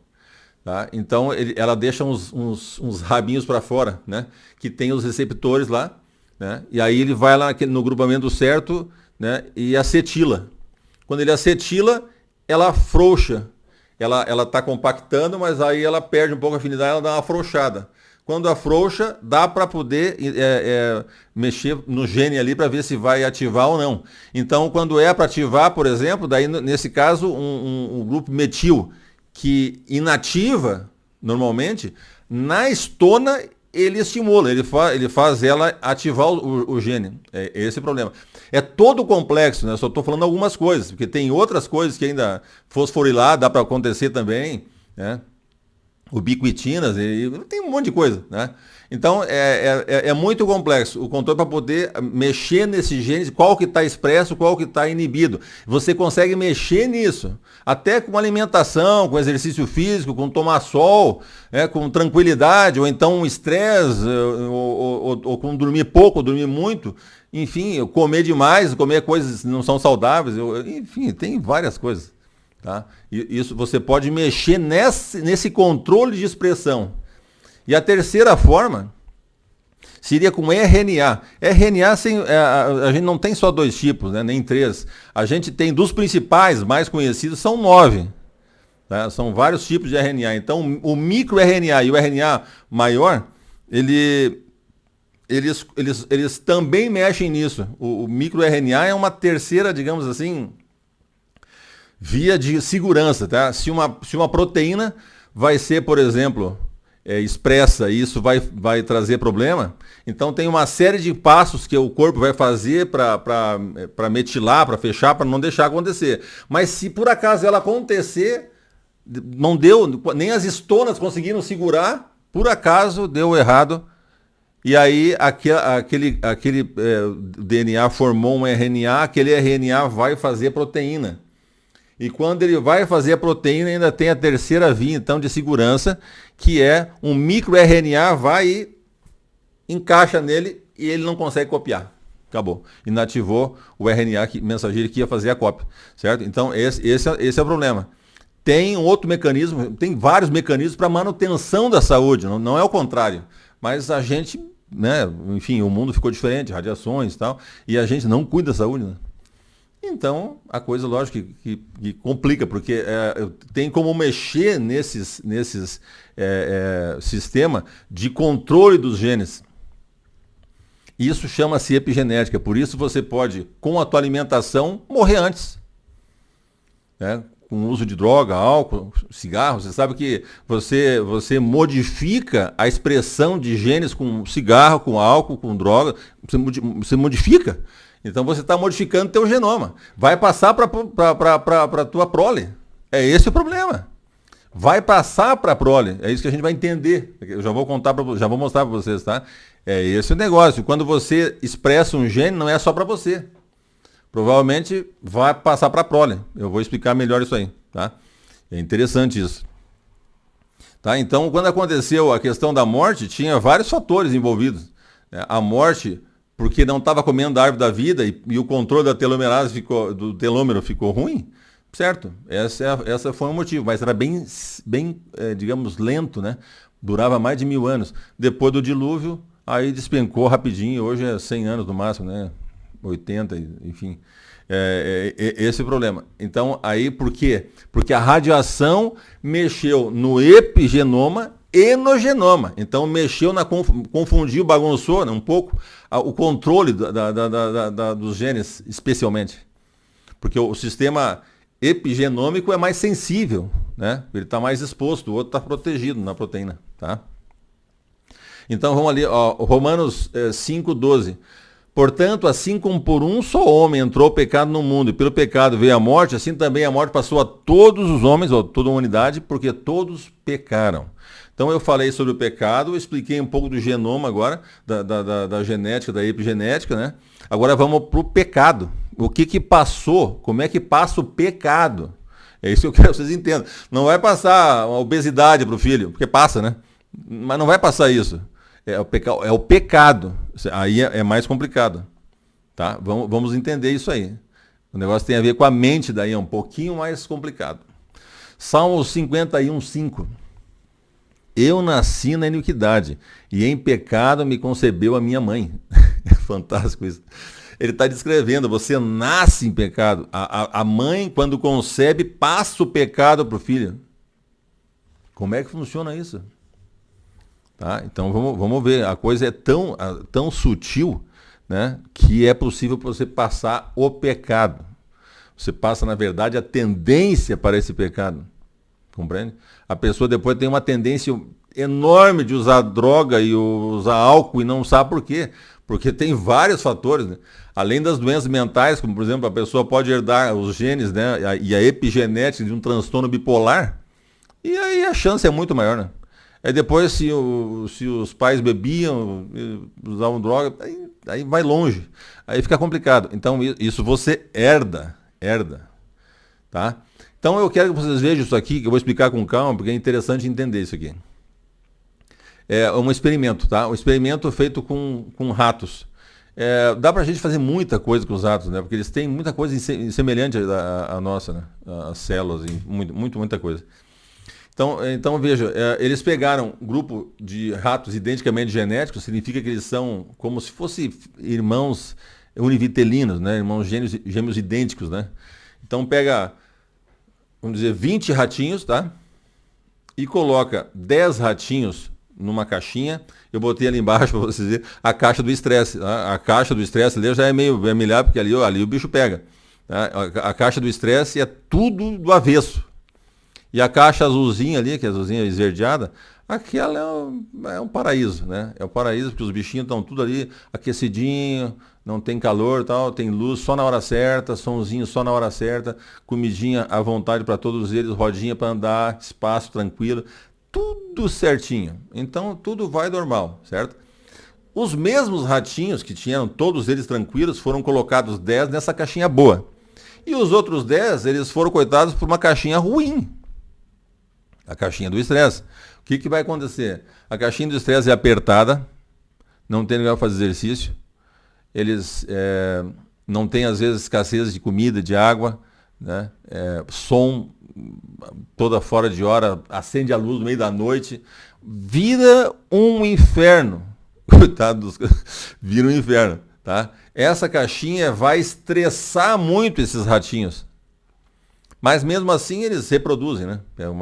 Tá? Então ela deixa uns rabinhos para fora, né? Que tem os receptores lá, né? E aí ele vai lá no grupamento certo, né? E acetila. Quando ele acetila, ela afrouxa. Ela está compactando, mas aí ela perde um pouco a afinidade, ela dá uma afrouxada. Quando afrouxa, dá para poder mexer no gene ali para ver se vai ativar ou não. Então, quando é para ativar, por exemplo, daí nesse caso, um grupo metil que inativa, normalmente, na histona ele estimula, ele faz ela ativar o gene. É esse o problema. É todo complexo, né? Só estou falando algumas coisas, porque tem outras coisas que ainda fosforilar, dá para acontecer também, né? Ubiquitinas, tem um monte de coisa, né? Então é muito complexo o controle para poder mexer nesses genes, qual que está expresso, qual que está inibido. Você consegue mexer nisso, até com alimentação, com exercício físico, com tomar sol, com tranquilidade, ou então estresse, ou com dormir pouco, ou dormir muito, enfim, comer demais, comer coisas que não são saudáveis, enfim, tem várias coisas. Tá? E isso você pode mexer nesse controle de expressão. E a terceira forma seria com RNA. RNA a gente não tem só 2 tipos, né? Nem 3. A gente tem dos principais, mais conhecidos, são 9. Tá? São vários tipos de RNA. Então o microRNA e o RNA maior, eles também mexem nisso. O microRNA é uma terceira, digamos assim, via de segurança, tá? Se uma proteína vai ser, por exemplo, expressa e isso vai trazer problema, então tem uma série de passos que o corpo vai fazer para metilar, para fechar, para não deixar acontecer. Mas se por acaso ela acontecer, não deu, nem as histonas conseguiram segurar, por acaso deu errado, e aí aquele DNA formou um RNA, aquele RNA vai fazer proteína. E quando ele vai fazer a proteína, ainda tem a terceira via, então, de segurança, que é um microRNA, vai e encaixa nele e ele não consegue copiar. Acabou. Inativou o RNA mensageiro que ia fazer a cópia. Certo? Então, esse é o problema. Tem um outro mecanismo, tem vários mecanismos para manutenção da saúde, não é o contrário. Mas a gente, né, enfim, o mundo ficou diferente, radiações e tal, e a gente não cuida da saúde, né? Então, a coisa, lógico, que complica, porque tem como mexer nesses sistema de controle dos genes. Isso chama-se epigenética. Por isso você pode, com a tua alimentação, morrer antes. Né? Com o uso de droga, álcool, cigarro. Você sabe que você modifica a expressão de genes com cigarro, com álcool, com droga. Você modifica. Então você está modificando teu genoma. Vai passar para a tua prole. É esse o problema. Vai passar para a prole. É isso que a gente vai entender. Eu já vou mostrar para vocês, tá? É esse o negócio. Quando você expressa um gene, não é só para você. Provavelmente vai passar para a prole. Eu vou explicar melhor isso aí, tá? É interessante isso. Tá? Então, quando aconteceu a questão da morte, tinha vários fatores envolvidos. A morte, porque não estava comendo a árvore da vida e o controle da telomerase do telômero ficou ruim, certo? Essa foi o motivo, mas era bem digamos, lento, né? Durava mais de 1000 anos. Depois do dilúvio, aí despencou rapidinho, hoje é 100 anos no máximo, né? 80, enfim. Esse é o problema. Então, aí por quê? Porque a radiação mexeu no epigenoma e no genoma. Então mexeu confundiu, bagunçou, né, um pouco o controle dos genes, especialmente. Porque o sistema epigenômico é mais sensível. né? Ele está mais exposto, o outro está protegido na proteína, tá? Então vamos ali, ó, Romanos 5,12. Portanto, assim como por um só homem entrou o pecado no mundo, e pelo pecado veio a morte, assim também a morte passou a todos os homens, ou toda a humanidade, porque todos pecaram. Então eu falei sobre o pecado, expliquei um pouco do genoma agora, da genética, da epigenética, né? Agora vamos para o pecado. O que passou? Como é que passa o pecado? É isso que eu quero que vocês entendam. Não vai passar a obesidade para o filho, porque passa, né? Mas não vai passar isso. É o pecado. Aí é mais complicado. Tá? Vamos entender isso aí. O negócio tem a ver com a mente, daí é um pouquinho mais complicado. Salmo 51:5. Eu nasci na iniquidade, e em pecado me concebeu a minha mãe. É fantástico isso. Ele está descrevendo, você nasce em pecado. A mãe, quando concebe, passa o pecado para o filho. Como é que funciona isso? Tá? Então vamos ver, a coisa é tão sutil, né, que é possível você passar o pecado. Você passa, na verdade, a tendência para esse pecado. Compreende? A pessoa depois tem uma tendência enorme de usar droga e usar álcool e não sabe por quê. Porque tem vários fatores, né? Além das doenças mentais, como por exemplo, a pessoa pode herdar os genes, né, e a epigenética de um transtorno bipolar, e aí a chance é muito maior, né? Aí depois, se os pais bebiam, usavam droga, aí vai longe. Aí fica complicado. Então, isso você herda. Tá? Então, eu quero que vocês vejam isso aqui, que eu vou explicar com calma, porque é interessante entender isso aqui. É um experimento, tá? Um experimento feito com ratos. Dá pra gente fazer muita coisa com os ratos, né? Porque eles têm muita coisa semelhante à nossa, né? As células, muita coisa. Então veja, eles pegaram um grupo de ratos identicamente genéticos, significa que eles são como se fossem irmãos univitelinos, né? Irmãos gêmeos idênticos, né? Então pega, vamos dizer, 20 ratinhos, tá? E coloca 10 ratinhos numa caixinha. Eu botei ali embaixo para vocês verem a caixa do estresse. Tá? A caixa do estresse ali já é meio vermelhado, porque ali o bicho pega. Tá? A caixa do estresse é tudo do avesso. E a caixa azulzinha ali, que é azulzinha esverdeada, aquela é um paraíso, né? É o paraíso, porque os bichinhos estão tudo ali aquecidinho, não tem calor, tal, tem luz só na hora certa, somzinho só na hora certa, comidinha à vontade para todos eles, rodinha para andar, espaço tranquilo, tudo certinho. Então tudo vai normal, certo? Os mesmos ratinhos que tinham todos eles tranquilos foram colocados 10 nessa caixinha boa. E os outros 10, eles foram coitados por uma caixinha ruim. A caixinha do estresse. O que vai acontecer? A caixinha do estresse é apertada, não tem lugar para fazer exercício, eles não têm, às vezes, escassez de comida, de água, né? Som toda fora de hora, acende a luz no meio da noite, vira um inferno. Coitado vira um inferno. Tá? Essa caixinha vai estressar muito esses ratinhos. Mas mesmo assim eles reproduzem, né?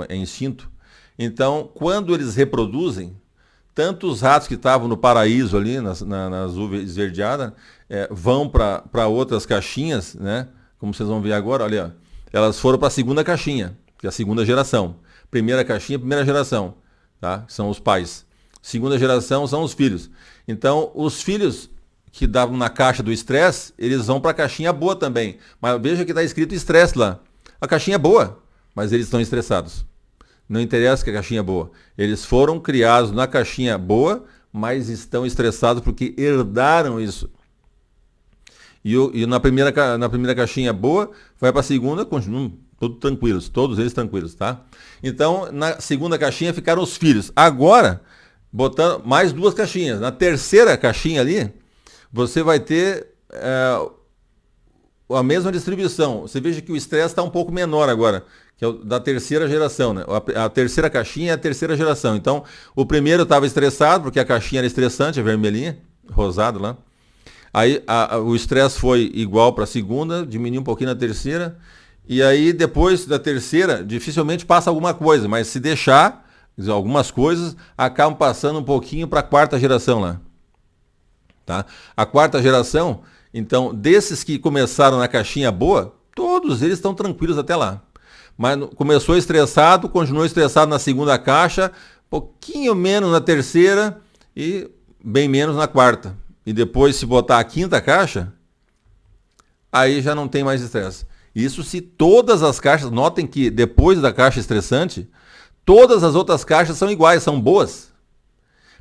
É instinto. Então, quando eles reproduzem, tanto os ratos que estavam no paraíso ali, nas uvas esverdeadas, vão para outras caixinhas, né? Como vocês vão ver agora, olha, elas foram para a segunda caixinha, que é a segunda geração. Primeira caixinha, primeira geração, tá? São os pais. Segunda geração são os filhos. Então, os filhos que davam na caixa do estresse, eles vão para a caixinha boa também. Mas veja que está escrito estresse lá. A caixinha é boa, mas eles estão estressados. Não interessa que a caixinha é boa. Eles foram criados na caixinha boa, mas estão estressados porque herdaram isso. E na primeira caixinha boa, vai para a segunda, continuam todos eles tranquilos, tá? Então, na segunda caixinha ficaram os filhos. Agora, botando mais 2 caixinhas. Na terceira caixinha ali, você vai ter a mesma distribuição. Você veja que o estresse está um pouco menor agora, que é o da terceira geração, né? A terceira caixinha é a terceira geração. Então, o primeiro estava estressado, porque a caixinha era estressante, a vermelhinha, rosado lá. Aí o estresse foi igual para a segunda, diminuiu um pouquinho na terceira. E aí, depois da terceira, dificilmente passa alguma coisa, mas se deixar, algumas coisas acabam passando um pouquinho para a quarta geração lá. Tá? A quarta geração, então, desses que começaram na caixinha boa, todos eles estão tranquilos até lá. Mas começou estressado, continuou estressado na segunda caixa, pouquinho menos na terceira e bem menos na quarta. E depois, se botar a quinta caixa, aí já não tem mais estresse. Isso se todas as caixas, notem que depois da caixa estressante, todas as outras caixas são iguais, são boas.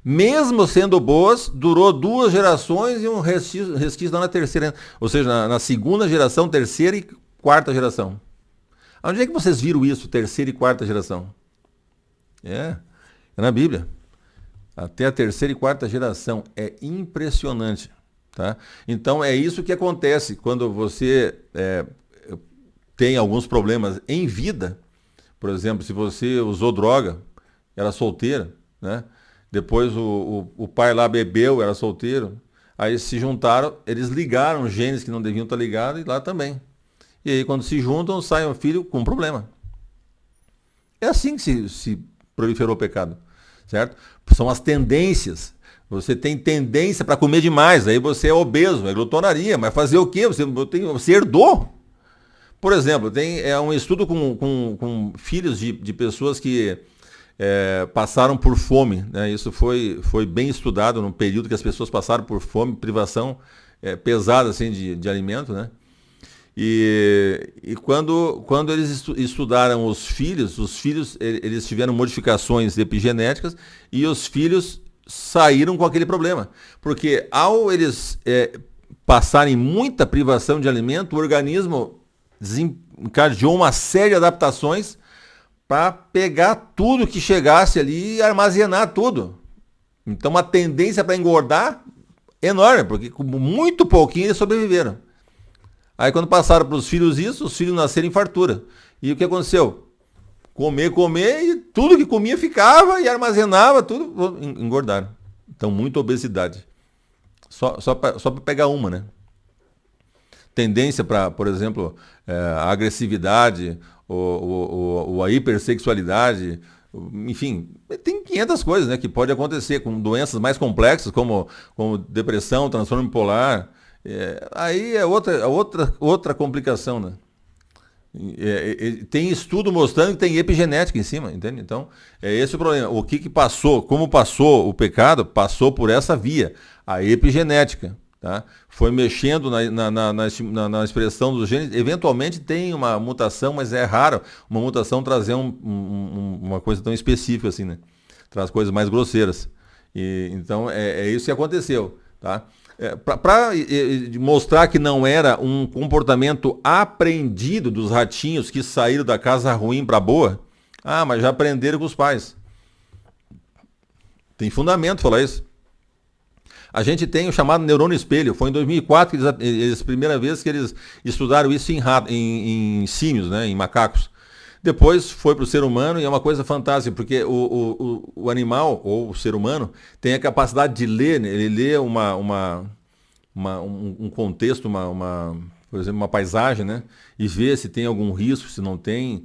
Mesmo sendo boas, durou 2 gerações e um resquício lá na terceira. Ou seja, na segunda geração, terceira e quarta geração. Onde é que vocês viram isso, terceira e quarta geração? É na Bíblia. Até a terceira e quarta geração. É impressionante. Tá? Então é isso que acontece quando você tem alguns problemas em vida. Por exemplo, se você usou droga, era solteira, né? Depois o pai lá bebeu, era solteiro. Aí se juntaram, eles ligaram genes que não deviam estar ligados e lá também. E aí quando se juntam, sai um filho com problema. É assim que se proliferou o pecado, certo? São as tendências. Você tem tendência para comer demais, aí você é obeso, é glutonaria, mas fazer o quê? Você herdou. Por exemplo, tem um estudo com filhos de pessoas que passaram por fome, né? Isso foi bem estudado no período que as pessoas passaram por fome, privação pesada assim, de alimento, né? E quando eles estudaram os filhos eles tiveram modificações epigenéticas e os filhos saíram com aquele problema. Porque ao eles passarem muita privação de alimento, o organismo desencadeou uma série de adaptações para pegar tudo que chegasse ali e armazenar tudo. Então a tendência para engordar é enorme, porque com muito pouquinho eles sobreviveram. Aí quando passaram para os filhos isso, os filhos nasceram em fartura. E o que aconteceu? Comer e tudo que comia ficava e armazenava, tudo engordaram. Então muita obesidade. Só para pegar uma, né? Tendência para, por exemplo, a agressividade, ou a hipersexualidade, enfim, tem 500 coisas, né, que pode acontecer com doenças mais complexas, como depressão, transtorno bipolar. Aí é outra complicação, né? Tem estudo mostrando que tem epigenética em cima, entende? Então, é esse o problema. O que passou, como passou o pecado, passou por essa via, a epigenética. Tá? Foi mexendo na expressão dos genes. Eventualmente tem uma mutação, mas é raro uma mutação trazer uma coisa tão específica assim, né? Traz coisas mais grosseiras. Então é isso que aconteceu. Tá? Para mostrar que não era um comportamento aprendido dos ratinhos que saíram da casa ruim para boa, mas já aprenderam com os pais. Tem fundamento falar isso. A gente tem o chamado neurônio espelho. Foi em 2004 que primeira vez que eles estudaram isso em símios, né, em macacos. Depois foi para o ser humano e é uma coisa fantástica, porque o animal, ou o ser humano, tem a capacidade de ler, né? Ele lê um contexto, por exemplo, uma paisagem, né? E vê se tem algum risco, se não tem.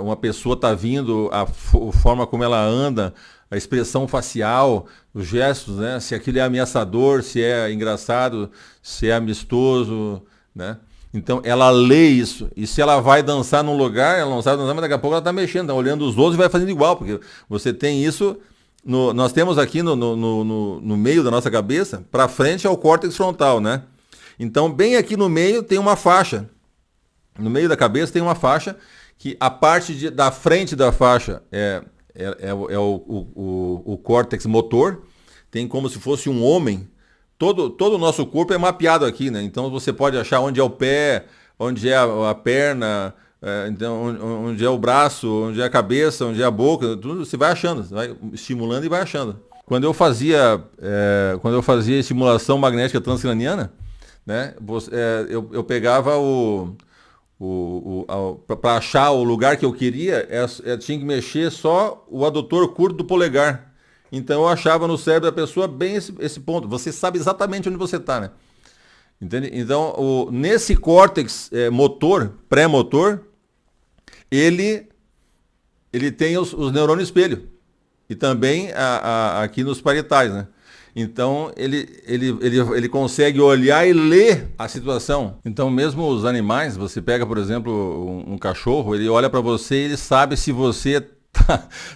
Uma pessoa está vindo, a forma como ela anda, a expressão facial, os gestos, né? Se aquilo é ameaçador, se é engraçado, se é amistoso, né? Então ela lê isso. E se ela vai dançar num lugar, ela não sabe dançar, mas daqui a pouco ela está mexendo, tá olhando os outros e vai fazendo igual, porque você tem isso. Nós temos aqui no meio da nossa cabeça, para frente é o córtex frontal, né? Então bem aqui no meio tem uma faixa. No meio da cabeça tem uma faixa que a parte da frente da faixa é o córtex motor, tem como se fosse um homem. Todo o nosso corpo é mapeado aqui, né? Então você pode achar onde é o pé, onde é a perna, então, onde é o braço, onde é a cabeça, onde é a boca, tudo você vai achando, você vai estimulando e vai achando. Quando eu fazia estimulação magnética transcraniana, né? Eu pegava para achar o lugar que eu queria, tinha que mexer só o adutor curto do polegar. Então eu achava no cérebro da pessoa bem esse ponto. Você sabe exatamente onde você está, né? Entende? Então, nesse córtex motor, pré-motor, ele tem os neurônios espelho. E também aqui nos parietais, né? Então ele consegue olhar e ler a situação. Então mesmo os animais, você pega, por exemplo, um cachorro, ele olha para você e ele sabe se você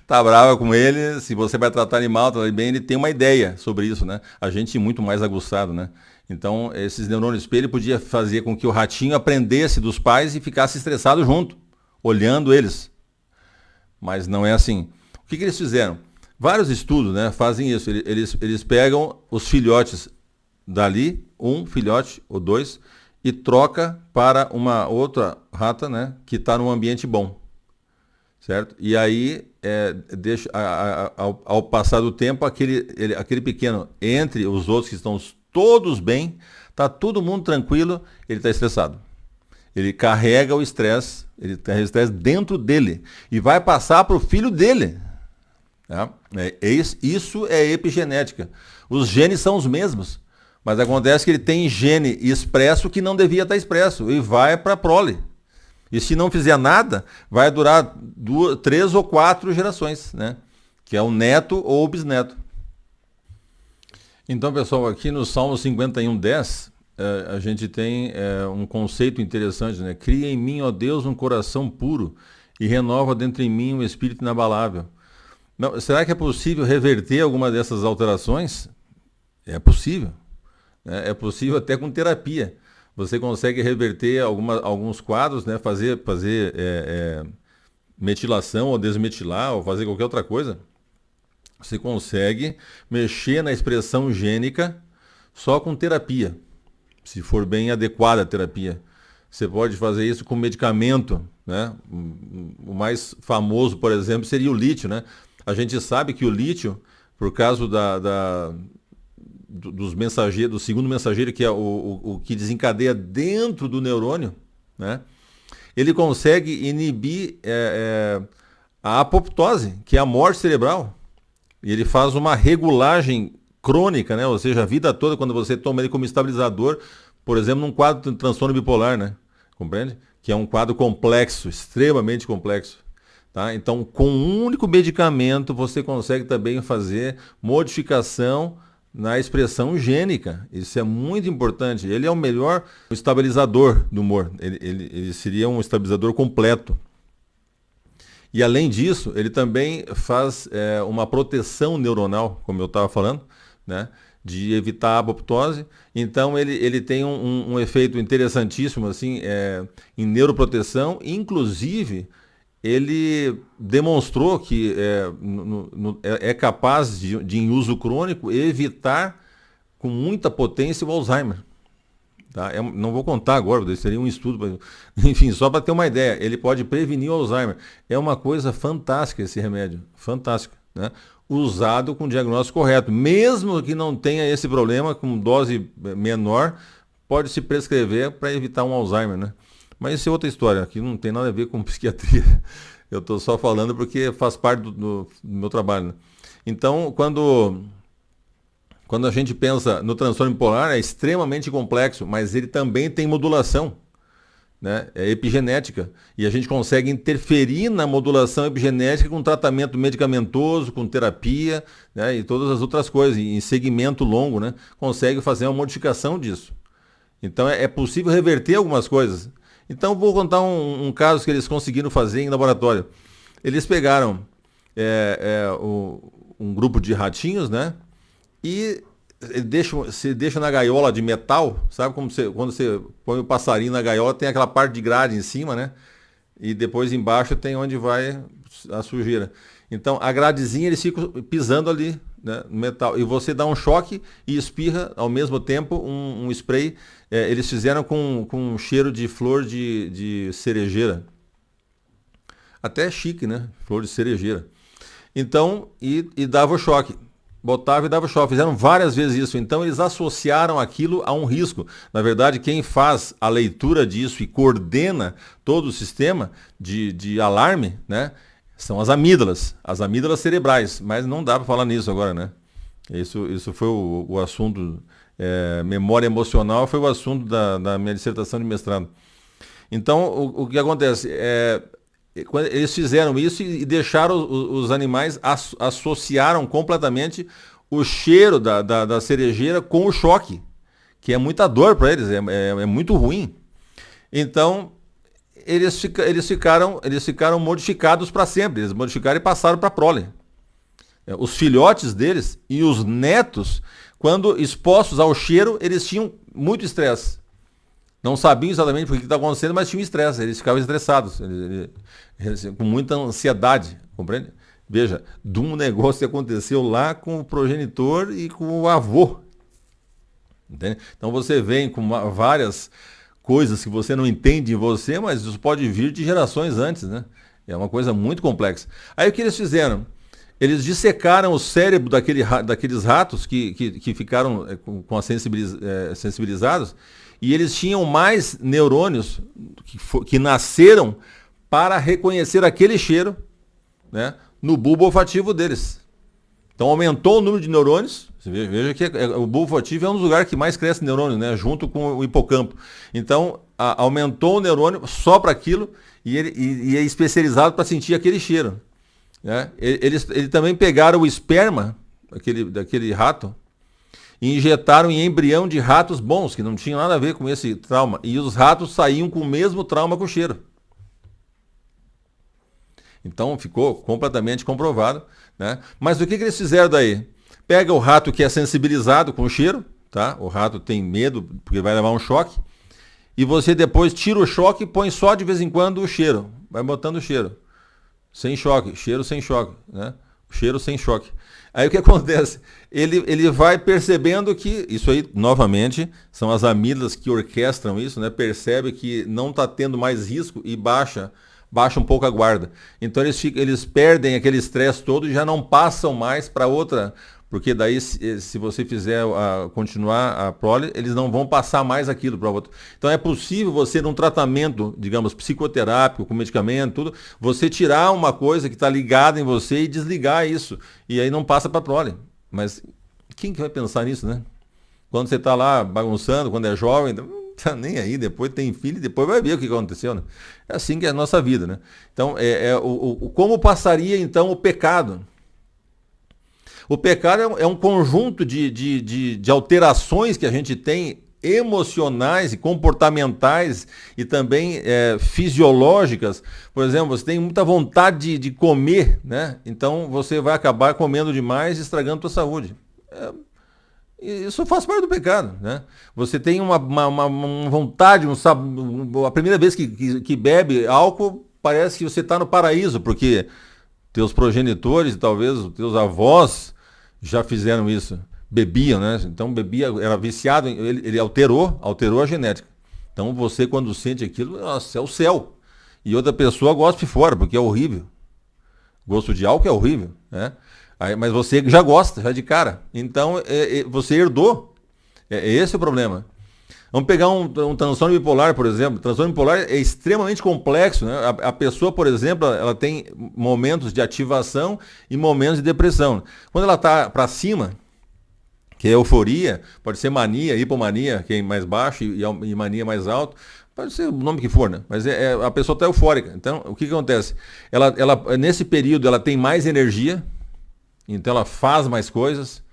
tá brava com ele, se você vai tratar animal, tratar bem, ele tem uma ideia sobre isso, né? A gente é muito mais aguçado, né? Então esses neurônios espelho podia fazer com que o ratinho aprendesse dos pais e ficasse estressado junto, olhando eles. Mas não é assim. O que eles fizeram? Vários estudos, né, fazem isso. Eles pegam os filhotes dali, um filhote ou dois, e troca para uma outra rata, né, que está num ambiente bom. Certo? E aí, ao passar do tempo, aquele pequeno, entre os outros que estão todos bem, está todo mundo tranquilo, ele está estressado. Ele carrega o estresse, ele tem estresse dentro dele e vai passar para o filho dele. Tá? Isso é epigenética. Os genes são os mesmos, mas acontece que ele tem gene expresso que não devia estar expresso e vai para a prole. E se não fizer nada, vai durar 3 ou 4 gerações, né? Que é o neto ou o bisneto. Então, pessoal, aqui no Salmo 51:10, a gente tem um conceito interessante, né? Cria em mim, ó Deus, um coração puro e renova dentro em mim um espírito inabalável. Não, será que é possível reverter alguma dessas alterações? É possível. Né? É possível até com terapia. Você consegue reverter alguns quadros, né? fazer metilação ou desmetilar ou fazer qualquer outra coisa. Você consegue mexer na expressão gênica só com terapia, se for bem adequada a terapia. Você pode fazer isso com medicamento, né? O mais famoso, por exemplo, seria o lítio, né? A gente sabe que o lítio, por causa dos mensageiros, do segundo mensageiro, que é o que desencadeia dentro do neurônio, né? Ele consegue inibir a apoptose, que é a morte cerebral. E ele faz uma regulagem crônica, né? Ou seja, a vida toda, quando você toma ele como estabilizador, por exemplo, num quadro de transtorno bipolar, né? Compreende? Que é um quadro complexo, extremamente complexo. Tá? Então, com um único medicamento, você consegue também fazer modificação na expressão gênica. Isso é muito importante. Ele é o melhor estabilizador do humor. Ele seria um estabilizador completo. E além disso, ele também faz uma proteção neuronal, como eu estava falando, né, de evitar a apoptose. Então ele tem um efeito interessantíssimo assim, em neuroproteção. Inclusive, ele demonstrou que é capaz de, em uso crônico, evitar com muita potência o Alzheimer. Tá? Não vou contar agora, seria um estudo, enfim, só para ter uma ideia, ele pode prevenir o Alzheimer. É uma coisa fantástica esse remédio, fantástico, né? Usado com o diagnóstico correto, mesmo que não tenha esse problema, com dose menor, pode se prescrever para evitar um Alzheimer, né? Mas isso é outra história, aqui não tem nada a ver com psiquiatria, eu estou só falando porque faz parte do meu trabalho, né? Então, quando a gente pensa no transtorno bipolar, é extremamente complexo, mas ele também tem modulação, né? É epigenética. E a gente consegue interferir na modulação epigenética com tratamento medicamentoso, com terapia, né? E todas as outras coisas, em segmento longo, né? Consegue fazer uma modificação disso. Então é possível reverter algumas coisas. Então vou contar um caso que eles conseguiram fazer em laboratório. Eles pegaram um grupo de ratinhos, né? E se deixa na gaiola de metal, sabe como quando você põe o passarinho na gaiola, tem aquela parte de grade em cima, né? E depois embaixo tem onde vai a sujeira. Então a gradezinha eles ficam pisando ali, né, no metal. E você dá um choque e espirra ao mesmo tempo um spray. Eles fizeram com um cheiro de flor de cerejeira. Até chique, né? Flor de cerejeira. Então, e dava o choque. Botava e dava choque. Fizeram várias vezes isso. Então eles associaram aquilo a um risco. Na verdade, quem faz a leitura disso e coordena todo o sistema de alarme, né, são as amígdalas cerebrais. Mas não dá para falar nisso agora, né? Isso foi o assunto. Memória emocional foi o assunto da minha dissertação de mestrado. Então, o que acontece? Eles fizeram isso e deixaram os animais, associaram completamente o cheiro da cerejeira com o choque, que é muita dor para eles, é muito ruim. Então, eles ficaram modificados para sempre, eles modificaram e passaram para a prole. Os filhotes deles e os netos, quando expostos ao cheiro, eles tinham muito estresse. Não sabiam exatamente por que estava acontecendo, mas tinham estresse, eles ficavam estressados, eles, com muita ansiedade, compreende? Veja, de um negócio que aconteceu lá com o progenitor e com o avô. Entende? Então você vem com várias coisas que você não entende em você, mas isso pode vir de gerações antes, né? É uma coisa muito complexa. Aí o que eles fizeram? Eles dissecaram o cérebro daqueles ratos que ficaram com sensibilizados, e eles tinham mais neurônios que nasceram para reconhecer aquele cheiro, né, no bulbo olfativo deles. Então aumentou o número de neurônios. Você veja que o bulbo olfativo é um dos lugares que mais cresce neurônio, né, junto com o hipocampo. Então aumentou o neurônio só para aquilo, e é especializado para sentir aquele cheiro. Né? Eles também pegaram o esperma daquele rato e injetaram em embrião de ratos bons, que não tinham nada a ver com esse trauma. E os ratos saíam com o mesmo trauma com o cheiro. Então ficou completamente comprovado. Né? Mas o que eles fizeram daí? Pega o rato que é sensibilizado com o cheiro, tá? O rato tem medo porque vai levar um choque, e você depois tira o choque e põe só de vez em quando o cheiro. Vai botando o cheiro. Sem choque, cheiro sem choque, né? Cheiro sem choque. Aí o que acontece? Ele vai percebendo que, isso aí, novamente, são as amígdalas que orquestram isso, né? Percebe que não está tendo mais risco e baixa um pouco a guarda. Então eles perdem aquele estresse todo e já não passam mais para outra, porque daí se você fizer continuar a prole, eles não vão passar mais aquilo para outro. Então é possível você, num tratamento, digamos, psicoterápico, com medicamento, tudo, você tirar uma coisa que está ligada em você e desligar isso. E aí não passa para a prole. Mas quem que vai pensar nisso, né? Quando você está lá bagunçando, quando é jovem, não tá nem aí, depois tem filho e depois vai ver o que aconteceu, né? É assim que é a nossa vida, né? Então, como passaria então o pecado? O pecado é um conjunto de alterações que a gente tem, emocionais e comportamentais e também fisiológicas. Por exemplo, você tem muita vontade de comer, né? Então você vai acabar comendo demais e estragando a tua saúde. Isso faz parte do pecado, né? Você tem uma vontade, a primeira vez que bebe álcool, parece que você está no paraíso, porque teus progenitores, talvez os teus avós, já fizeram isso, bebiam, né? Então bebia, era viciado, ele alterou a genética. Então você, quando sente aquilo, nossa, é o céu. E outra pessoa gosta de fora, porque é horrível. Gosto de álcool é horrível, né? Mas você já gosta, já de cara. Então você herdou. Esse é o problema. Vamos pegar um transtorno bipolar, por exemplo. O transtorno bipolar é extremamente complexo, né? A pessoa, por exemplo, ela tem momentos de ativação e momentos de depressão. Quando ela está para cima, que é euforia, pode ser mania, hipomania, que é mais baixo, e mania mais alto, pode ser o nome que for, né? Mas a pessoa está eufórica. Então, o que acontece? Ela, nesse período, ela tem mais energia, então ela faz mais coisas.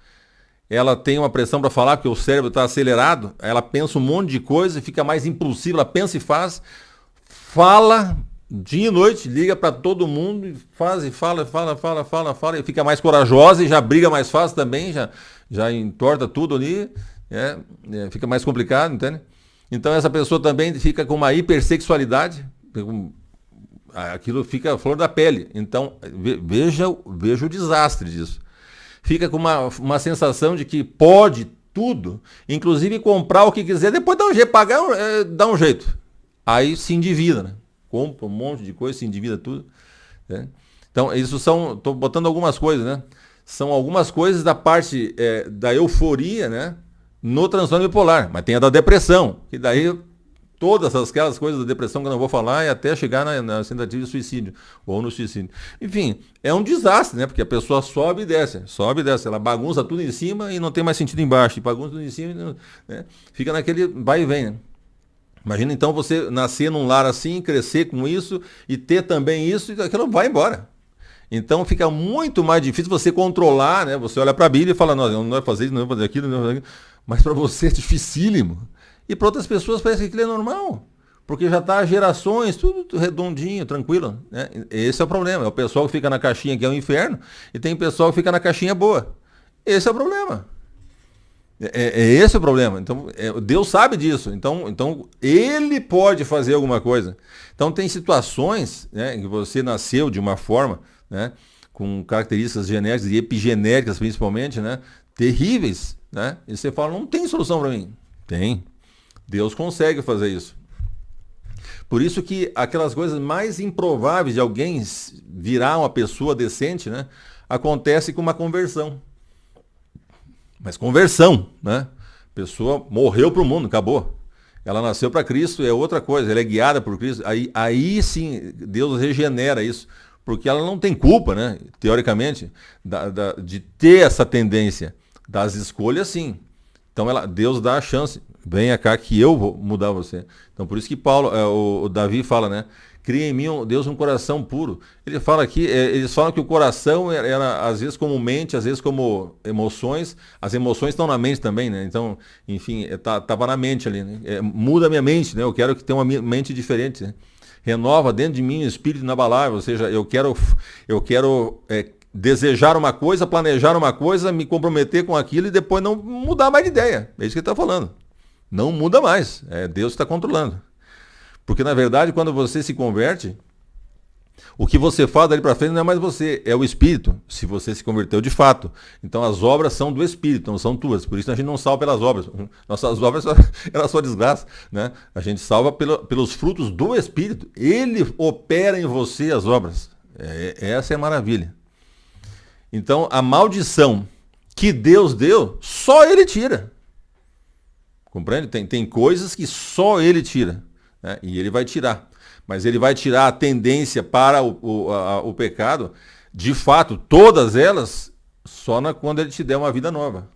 Ela tem uma pressão para falar, porque o cérebro está acelerado, ela pensa um monte de coisa, fica mais impulsiva, ela pensa e faz, fala dia e noite, liga para todo mundo, e faz e fala, e fica mais corajosa e já briga mais fácil também, já entorta tudo ali, fica mais complicado, entende? Então essa pessoa também fica com uma hipersexualidade, aquilo fica a flor da pele. Então veja o desastre disso. Fica com uma sensação de que pode tudo, inclusive comprar o que quiser, depois dá um jeito, pagar, dá um jeito. Aí se endivida, né? Compra um monte de coisa, se endivida tudo. Né? Então, isso estou botando algumas coisas, né? São algumas coisas da parte da euforia, né? No transtorno bipolar, mas tem a da depressão, que daí todas aquelas coisas da depressão que eu não vou falar e até chegar na tentativa de suicídio ou no suicídio. Enfim, é um desastre, né? Porque a pessoa sobe e desce, ela bagunça tudo em cima e não tem mais sentido embaixo, e bagunça tudo em cima, né? Fica naquele vai e vem, né? Imagina então você nascer num lar assim, crescer com isso e ter também isso, e aquilo vai embora. Então fica muito mais difícil você controlar, né? Você olha para a Bíblia e fala, não, não vai fazer isso, não vai fazer aquilo, não vai fazer aquilo. Mas para você é dificílimo. E para outras pessoas parece que aquilo é normal. Porque já está há gerações, tudo redondinho, tranquilo. Né? Esse é o problema. É o pessoal que fica na caixinha que é o inferno e tem pessoal que fica na caixinha boa. Esse é o problema. É esse o problema. Então, Deus sabe disso. Então, Ele pode fazer alguma coisa. Então, tem situações, né, em que você nasceu de uma forma, né, com características genéticas e epigenéticas, principalmente, né, terríveis. Né, e você fala, não tem solução para mim. Tem. Deus consegue fazer isso. Por isso que aquelas coisas mais improváveis de alguém virar uma pessoa decente, né, acontece com uma conversão. Mas conversão, né? A pessoa morreu para o mundo, acabou. Ela nasceu para Cristo, é outra coisa, ela é guiada por Cristo. Aí sim, Deus regenera isso. Porque ela não tem culpa, né? Teoricamente, de ter essa tendência. Das escolhas, sim. Então Deus dá a chance. Venha cá que eu vou mudar você. Então por isso que o Davi fala, né? Cria em mim, Deus, um coração puro. Ele fala aqui, eles falam que o coração era às vezes como mente, às vezes como emoções. As emoções estão na mente também, né? Então, enfim, estava na mente ali, né? Muda a minha mente, né? Eu quero que tenha uma mente diferente, né? Renova dentro de mim o espírito inabalável, ou seja, eu quero desejar uma coisa, planejar uma coisa, me comprometer com aquilo e depois não mudar mais de ideia. É isso que ele está falando. Não muda mais. Deus está controlando. Porque, na verdade, quando você se converte, o que você faz dali para frente não é mais você, é o Espírito, se você se converteu de fato. Então, as obras são do Espírito, não são tuas. Por isso, a gente não salva pelas obras. Nossas obras eram só desgraça. Né? A gente salva pelos frutos do Espírito. Ele opera em você as obras. Essa é a maravilha. Então, a maldição que Deus deu, só Ele tira. Compreende? Tem coisas que só Ele tira. Né? E Ele vai tirar. Mas Ele vai tirar a tendência para o pecado, de fato, todas elas, só quando Ele te der uma vida nova.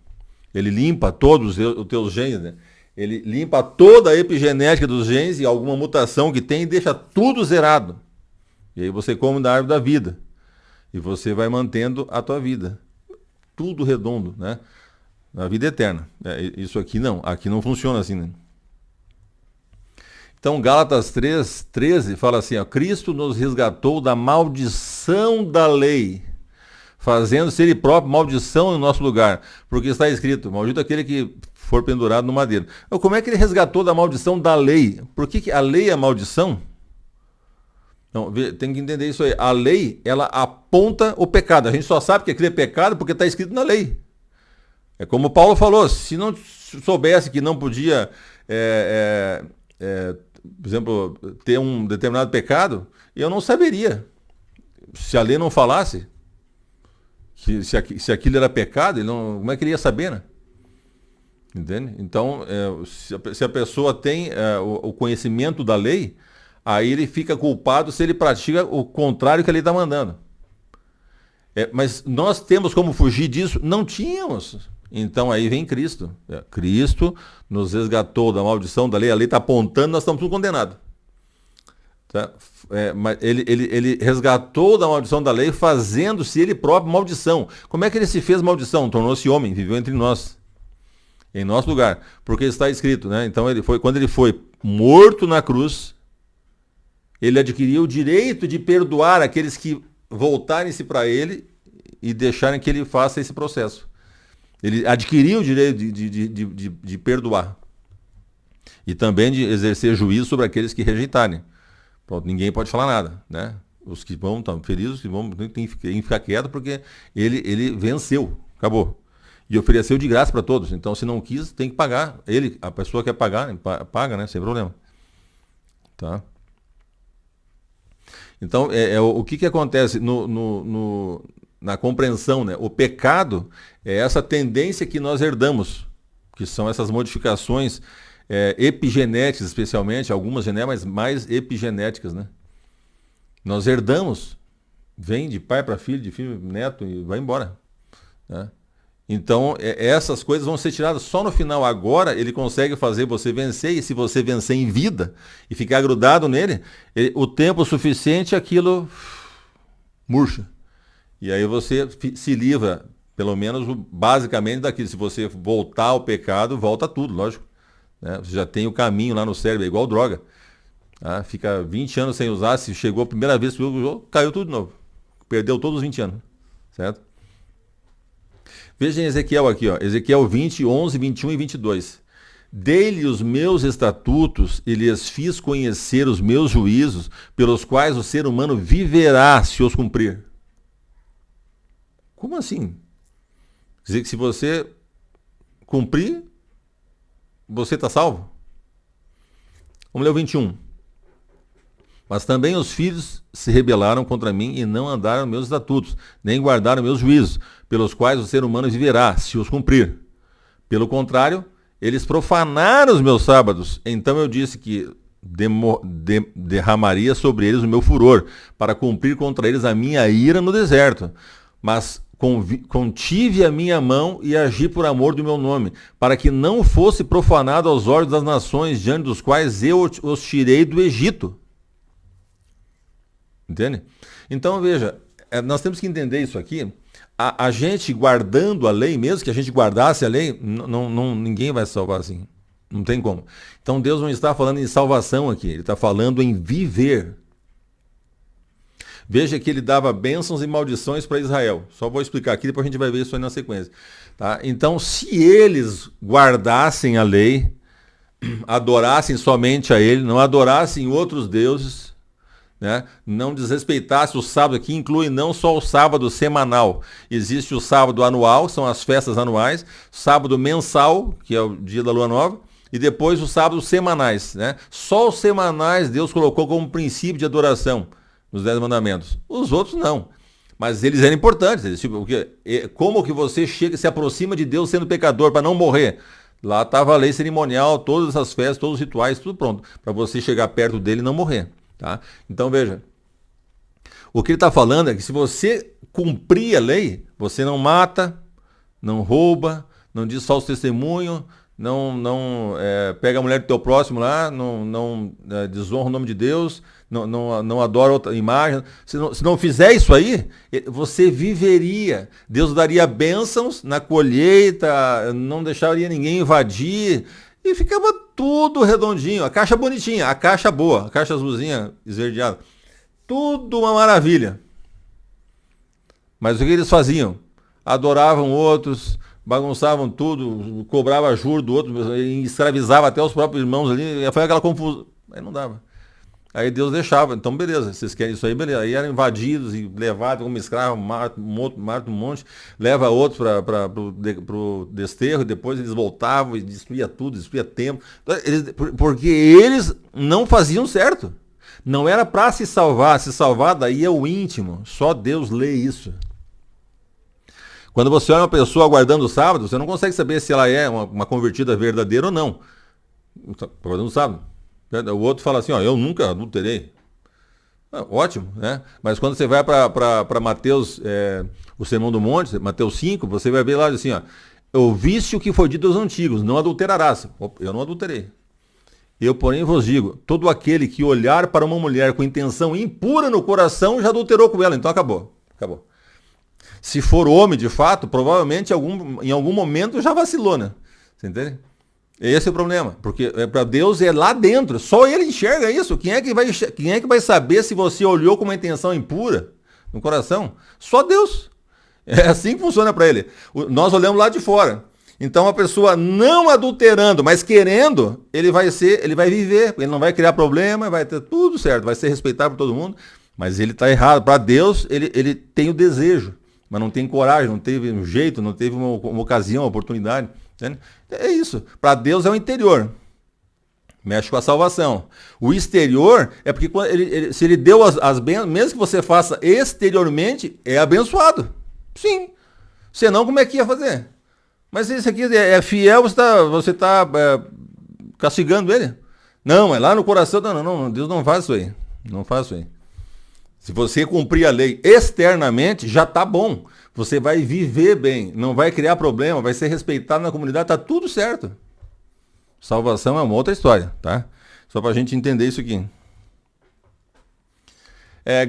Ele limpa todos os teus genes, né? Ele limpa toda a epigenética dos genes e alguma mutação que tem e deixa tudo zerado. E aí você come da árvore da vida. E você vai mantendo a tua vida. Tudo redondo, né? Na vida eterna. Isso aqui não funciona assim, né? Então, Gálatas 3:13 fala assim, ó, Cristo nos resgatou da maldição da lei, fazendo-se Ele próprio maldição no nosso lugar, porque está escrito, maldito aquele que for pendurado no madeiro. Então, como é que Ele resgatou da maldição da lei? Por que a lei é maldição? Não, tem que entender isso aí. A lei, ela aponta o pecado. A gente só sabe que aquilo é pecado porque está escrito na lei. É como Paulo falou, se não soubesse que não podia... por exemplo, ter um determinado pecado, eu não saberia. Se a lei não falasse, se aquilo era pecado, como é que ele ia saber, né? Entende? Então, se a pessoa tem o conhecimento da lei, aí ele fica culpado se ele pratica o contrário que a lei está mandando. Mas nós temos como fugir disso? Não tínhamos. Então aí vem Cristo. Cristo nos resgatou da maldição da lei. A lei está apontando, nós estamos tudo condenados. Tá? Mas ele resgatou da maldição da lei, fazendo-se ele próprio maldição. Como é que ele se fez maldição? Tornou-se homem, viveu entre nós, em nosso lugar. Porque está escrito, né? Então quando ele foi morto na cruz, ele adquiriu o direito de perdoar aqueles que voltarem-se para ele e deixarem que ele faça esse processo. Ele adquiriu o direito de perdoar. E também de exercer juízo sobre aqueles que rejeitarem. Pronto, ninguém pode falar nada. Né? Os que vão estar feridos, os que vão tem que ficar quieto, porque ele venceu. Acabou. E ofereceu de graça para todos. Então, se não quis, tem que pagar. A pessoa quer pagar, paga, né? Sem problema. Tá? Então, o que acontece na compreensão, né? O pecado é essa tendência que nós herdamos, que são essas modificações epigenéticas, especialmente, algumas genéticas, mas mais epigenéticas, né? Nós herdamos, vem de pai para filho, de filho para neto e vai embora. Né? Então, essas coisas vão ser tiradas só no final. Agora, ele consegue fazer você vencer, e se você vencer em vida e ficar grudado nele, o tempo suficiente, aquilo murcha. E aí você se livra, pelo menos basicamente, daquilo. Se você voltar ao pecado, volta tudo, lógico. Né? Você já tem o caminho lá no cérebro, é igual droga. Tá? Fica 20 anos sem usar, se chegou a primeira vez que usou, caiu tudo de novo. Perdeu todos os 20 anos. Certo? Veja em Ezequiel aqui, ó, Ezequiel 20, 11, 21 e 22. Dei-lhe os meus estatutos e lhes fiz conhecer os meus juízos, pelos quais o ser humano viverá se os cumprir. Como assim? Quer dizer que se você cumprir, você está salvo? Vamos ler o 21. Mas também os filhos se rebelaram contra mim e não andaram meus estatutos, nem guardaram meus juízos, pelos quais o ser humano viverá, se os cumprir. Pelo contrário, eles profanaram os meus sábados. Então eu disse que derramaria sobre eles o meu furor, para cumprir contra eles a minha ira no deserto. Mas contive a minha mão e agi por amor do meu nome, para que não fosse profanado aos olhos das nações, diante dos quais eu os tirei do Egito. Entende? Então, veja, nós temos que entender isso aqui. A gente guardando a lei, mesmo que a gente guardasse a lei, ninguém vai se salvar assim. Não tem como. Então, Deus não está falando em salvação aqui, Ele está falando em viver. Veja que Ele dava bênçãos e maldições para Israel. Só vou explicar aqui, depois a gente vai ver isso aí na sequência. Tá? Então, se eles guardassem a lei, adorassem somente a Ele, não adorassem outros deuses, né? Não desrespeitasse o sábado, aqui inclui não só o sábado semanal, existe o sábado anual, são as festas anuais, sábado mensal, que é o dia da lua nova, e depois os sábados semanais. Né? Só os semanais Deus colocou como princípio de adoração nos 10 mandamentos, os outros não. Mas eles eram importantes, porque como que você se aproxima de Deus sendo pecador para não morrer? Lá estava a lei cerimonial, todas essas festas, todos os rituais, tudo pronto, para você chegar perto dele e não morrer. Tá? Então veja, o que ele está falando é que se você cumprir a lei, você não mata, não rouba, não diz falso testemunho, não pega a mulher do teu próximo lá, não desonra o nome de Deus, não adora outra imagem. Se não fizer isso aí, você viveria. Deus daria bênçãos na colheita, não deixaria ninguém invadir. E ficava tudo redondinho, a caixa bonitinha, a caixa boa, a caixa azulzinha esverdeada. Tudo uma maravilha. Mas o que eles faziam? Adoravam outros, bagunçavam tudo, cobrava juros do outro, escravizava até os próprios irmãos ali, foi aquela confusão. Aí não dava. Aí Deus deixava, então beleza, vocês querem isso aí, beleza. Aí eram invadidos e levados como escravo, mata um monte, leva outros para o desterro, depois eles voltavam e destruía tudo, destruía templo. Porque eles não faziam certo. Não era para se salvar daí é o íntimo, só Deus lê isso. Quando você olha uma pessoa guardando o sábado, você não consegue saber se ela é uma convertida verdadeira ou não. Guardando o sábado. O outro fala assim, ó, eu nunca adulterei. Ótimo, né? Mas quando você vai para Mateus, o Sermão do Monte, Mateus 5, você vai ver lá assim, ó, ouviste o que foi dito aos antigos, não adulterarás. Eu não adulterei. Eu, porém, vos digo, todo aquele que olhar para uma mulher com intenção impura no coração, já adulterou com ela. Então acabou. Se for homem, de fato, provavelmente em algum momento já vacilou, né? Você entende? Esse é o problema, porque para Deus é lá dentro, só Ele enxerga isso. Quem é que vai saber se você olhou com uma intenção impura no coração? Só Deus. É assim que funciona para Ele. Nós olhamos lá de fora. Então a pessoa não adulterando, mas querendo, ele vai viver, ele não vai criar problema, vai ter tudo certo, vai ser respeitado por todo mundo, mas ele está errado. Para Deus, ele tem o desejo, mas não tem coragem, não teve um jeito, não teve uma ocasião, uma oportunidade. Entende? É isso. Para Deus é o interior. Mexe com a salvação. O exterior é porque se ele deu as bênçãos, mesmo que você faça exteriormente, é abençoado. Sim. Senão, como é que ia fazer? Mas se isso aqui é fiel, você tá castigando ele? Não, é lá no coração. Não, Deus não faz isso aí. Não faz isso aí. Se você cumprir a lei externamente, já está bom. Você vai viver bem, não vai criar problema, vai ser respeitado na comunidade, está tudo certo. Salvação é uma outra história, tá? Só para a gente entender isso aqui.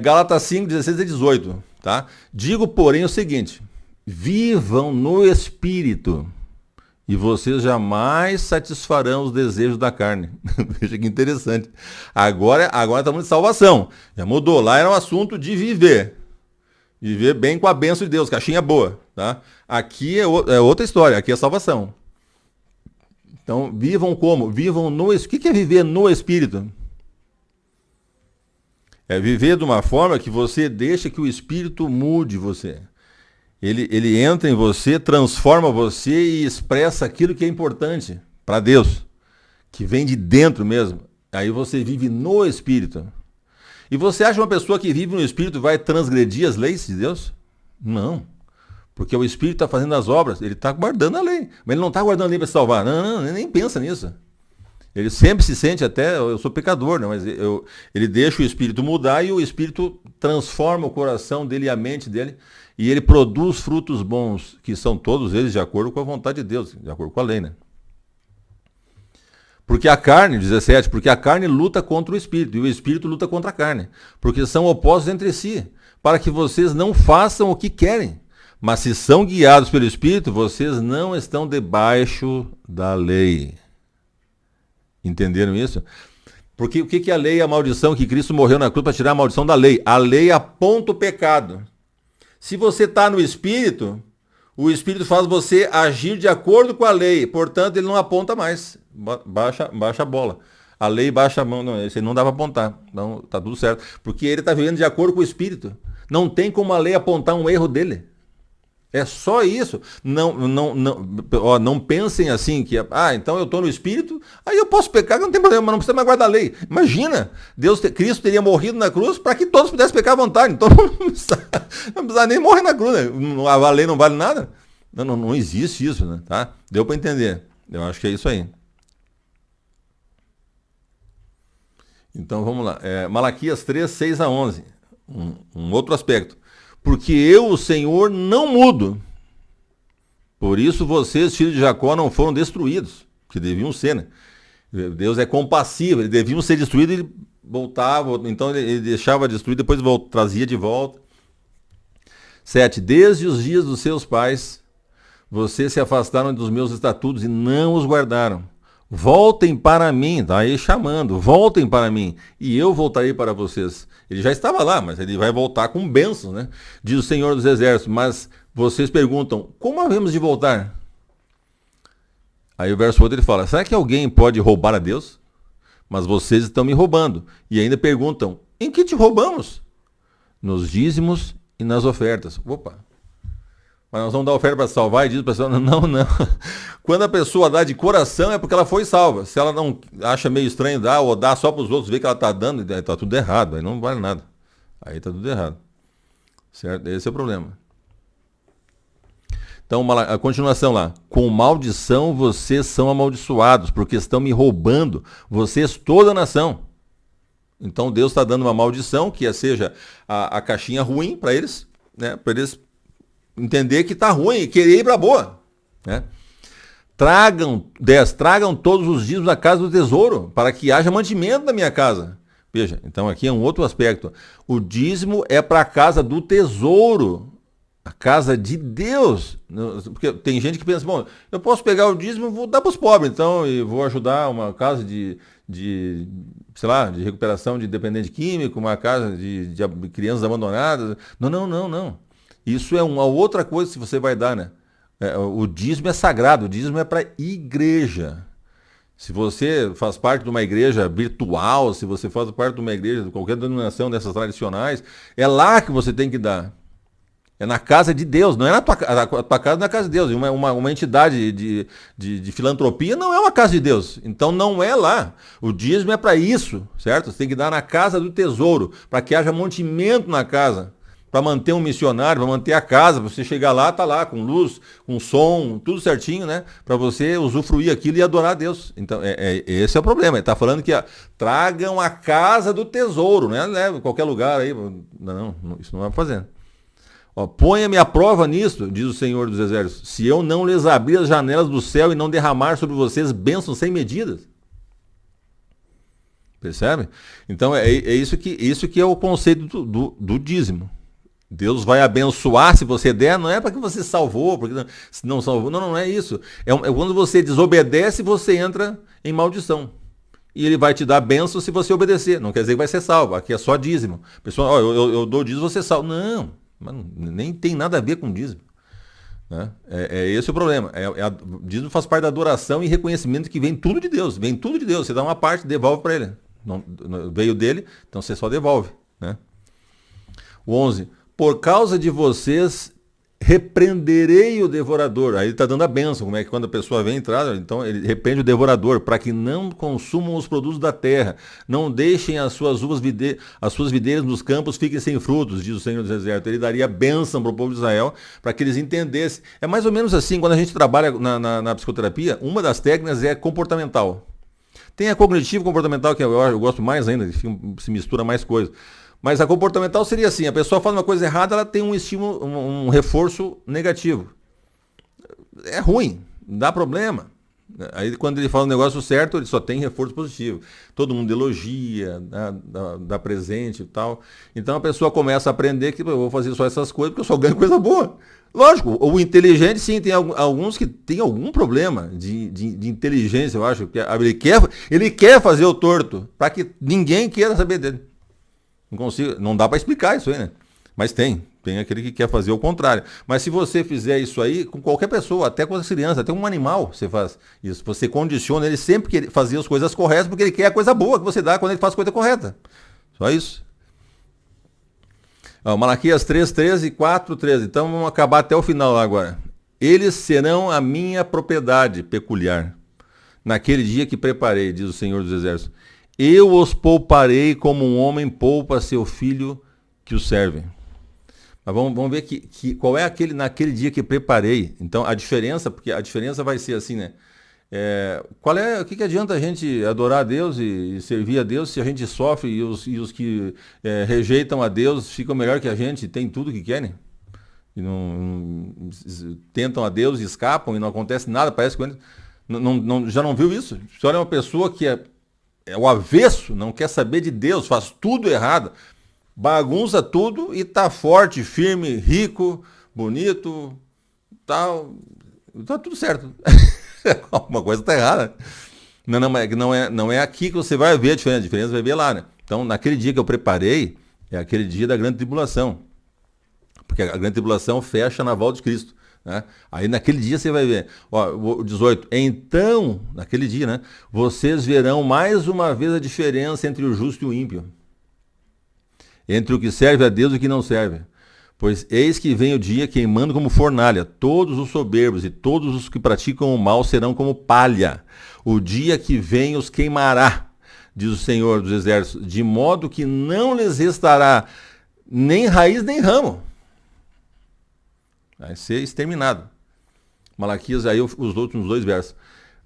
Gálatas 5, 16 e 18. tá? Digo, porém, o seguinte: vivam no Espírito, e vocês jamais satisfarão os desejos da carne. Veja que interessante. Agora estamos de salvação. Já mudou. Lá era um assunto de viver. Viver bem com a bênção de Deus, caixinha boa. Tá? Aqui é outra história. Aqui é salvação. Então, vivam como? Vivam no Espírito. O que é viver no Espírito? É viver de uma forma que você deixa que o Espírito mude você. Ele entra em você, transforma você e expressa aquilo que é importante para Deus, que vem de dentro mesmo. Aí você vive no Espírito. E você acha uma pessoa que vive no Espírito vai transgredir as leis de Deus? Não. Porque o Espírito está fazendo as obras, ele está guardando a lei. Mas ele não está guardando a lei para salvar. Não, nem pensa nisso. Ele sempre se sente até, eu sou pecador, né? Mas ele deixa o Espírito mudar e o Espírito transforma o coração dele e a mente dele. E ele produz frutos bons, que são todos eles de acordo com a vontade de Deus, de acordo com a lei, né? Porque a carne, 17, porque a carne luta contra o Espírito, e o Espírito luta contra a carne, porque são opostos entre si, para que vocês não façam o que querem. Mas se são guiados pelo Espírito, vocês não estão debaixo da lei. Entenderam isso? Porque o que é a lei e a maldição? Que Cristo morreu na cruz para tirar a maldição da lei. A lei aponta o pecado. Se você está no Espírito, o Espírito faz você agir de acordo com a lei. Portanto, ele não aponta mais. Baixa a bola. A lei baixa a mão. Não, esse não dá para apontar. Então, está tudo certo. Porque ele está vivendo de acordo com o Espírito. Não tem como a lei apontar um erro dele. É só isso. Não pensem assim que, então eu estou no Espírito, aí eu posso pecar, não tem problema, mas não precisa mais guardar a lei. Imagina, Cristo teria morrido na cruz para que todos pudessem pecar à vontade. Então não precisa nem morrer na cruz, né? A lei não vale nada. Não existe isso, né? Tá? Deu para entender. Eu acho que é isso aí. Então vamos lá. Malaquias 3, 6 a 11. Um outro aspecto. Porque eu, o Senhor, não mudo. Por isso vocês, filhos de Jacó, não foram destruídos, que deviam ser, né? Deus é compassivo, eles deviam ser destruídos e ele voltava, então ele deixava destruir, depois trazia de volta. 7. Desde os dias dos seus pais, vocês se afastaram dos meus estatutos e não os guardaram. Voltem para mim, está aí chamando, voltem para mim, e eu voltarei para vocês. Ele já estava lá, mas ele vai voltar com bênçãos, né? Diz o Senhor dos Exércitos, mas vocês perguntam, como havemos de voltar? Aí o verso 8 ele fala, será que alguém pode roubar a Deus? Mas vocês estão me roubando. E ainda perguntam, em que te roubamos? Nos dízimos e nas ofertas. Opa! Mas nós vamos dar oferta para salvar e diz para a pessoa, não. Quando a pessoa dá de coração é porque ela foi salva. Se ela não acha meio estranho dar ou dá só para os outros ver que ela está dando, está tudo errado. Aí não vale nada. Aí está tudo errado. Certo? Esse é o problema. Então, a continuação lá. Com maldição vocês são amaldiçoados, porque estão me roubando, vocês toda a nação. Então Deus está dando uma maldição, que seja a caixinha ruim para eles, né? Para eles entender que está ruim e querer ir para boa, né? Tragam todos os dias da casa do tesouro, para que haja mantimento na minha casa. Veja, então aqui é um outro aspecto. O dízimo é para a casa do tesouro, a casa de Deus. Porque tem gente que pensa, bom, eu posso pegar o dízimo e vou dar para os pobres, então, e vou ajudar uma casa de recuperação de dependente químico, uma casa de crianças abandonadas. Não. Isso é uma outra coisa que você vai dar, né? O dízimo é sagrado, o dízimo é para a igreja. Se você faz parte de uma igreja virtual, se você faz parte de uma igreja de qualquer denominação dessas tradicionais, é lá que você tem que dar. É na casa de Deus, não é na tua casa, na casa de Deus. Uma entidade de filantropia não é uma casa de Deus. Então não é lá. O dízimo é para isso, certo? Você tem que dar na casa do tesouro, para que haja mantimento na casa. Para manter um missionário, para manter a casa, para você chegar lá, tá lá, com luz, com som, tudo certinho, né? Para você usufruir aquilo e adorar a Deus. Então, esse é o problema. Ele está falando que tragam a casa do tesouro, né? Leva em qualquer lugar aí. Não, isso não vai fazer. Ponha-me à prova nisso, diz o Senhor dos Exércitos, se eu não lhes abrir as janelas do céu e não derramar sobre vocês bênçãos sem medidas. Percebe? Então, isso que é o conceito do dízimo. Deus vai abençoar se você der, não é para que você salvou, porque não salvou. Não, não é isso. É quando você desobedece, você entra em maldição. E ele vai te dar bênção se você obedecer. Não quer dizer que vai ser salvo. Aqui é só dízimo. Pessoal, eu dou dízimo, você salvo. Não, nem tem nada a ver com dízimo. Né? É esse o problema. Dízimo faz parte da adoração e reconhecimento que vem tudo de Deus. Vem tudo de Deus. Você dá uma parte, devolve para ele. Não, veio dele, então você só devolve. Né? O 11. Por causa de vocês, repreenderei o devorador. Aí ele está dando a bênção. Como é que quando a pessoa vem entrar, então ele repreende o devorador, para que não consumam os produtos da terra, não deixem as suas videiras nos campos fiquem sem frutos, diz o Senhor dos Exércitos. Ele daria bênção para o povo de Israel, para que eles entendessem. É mais ou menos assim, quando a gente trabalha na psicoterapia, uma das técnicas é comportamental. Tem a cognitivo-comportamental, que eu gosto mais ainda, se mistura mais coisas. Mas a comportamental seria assim, a pessoa faz uma coisa errada, ela tem um estímulo, um reforço negativo. É ruim, dá problema. Aí quando ele fala um negócio certo, ele só tem reforço positivo. Todo mundo elogia, dá presente e tal. Então a pessoa começa a aprender que eu vou fazer só essas coisas porque eu só ganho coisa boa. Lógico, o inteligente sim, tem alguns que tem algum problema de inteligência, eu acho. Ele quer fazer o torto para que ninguém queira saber dele. Não dá para explicar isso aí, né? Mas tem aquele que quer fazer o contrário. Mas se você fizer isso aí, com qualquer pessoa, até com as crianças, até um animal, você faz isso. Você condiciona ele sempre que fazer as coisas corretas, porque ele quer a coisa boa que você dá quando ele faz a coisa correta. Só isso. Malaquias 3:13 e 4:13. Então vamos acabar até o final lá agora. Eles serão a minha propriedade peculiar, naquele dia que preparei, diz o Senhor dos Exércitos. Eu os pouparei como um homem poupa seu filho que o serve. Mas vamos ver qual é naquele dia que preparei. Então a diferença, porque a diferença vai ser assim, né? O que adianta a gente adorar a Deus e servir a Deus se a gente sofre e os que rejeitam a Deus ficam melhor que a gente, tem tudo que querem? E tentam a Deus e escapam e não acontece nada, parece que eles, já não viu isso? Se olha uma pessoa que é o avesso, não quer saber de Deus, faz tudo errado, bagunça tudo e tá forte, firme, rico, bonito, tal, tá tudo certo. Alguma coisa tá errada. Não é aqui que você vai ver a diferença vai ver lá, né? Então, naquele dia que eu preparei, é aquele dia da grande tribulação. Porque a grande tribulação fecha na volta de Cristo. Né? Aí naquele dia você vai ver, o 18, então, naquele dia, né, vocês verão mais uma vez a diferença entre o justo e o ímpio, entre o que serve a Deus e o que não serve. Pois eis que vem o dia queimando como fornalha, todos os soberbos e todos os que praticam o mal serão como palha. O dia que vem os queimará, diz o Senhor dos Exércitos, de modo que não lhes restará nem raiz nem ramo. Vai ser exterminado. Malaquias, aí os últimos 2 versos.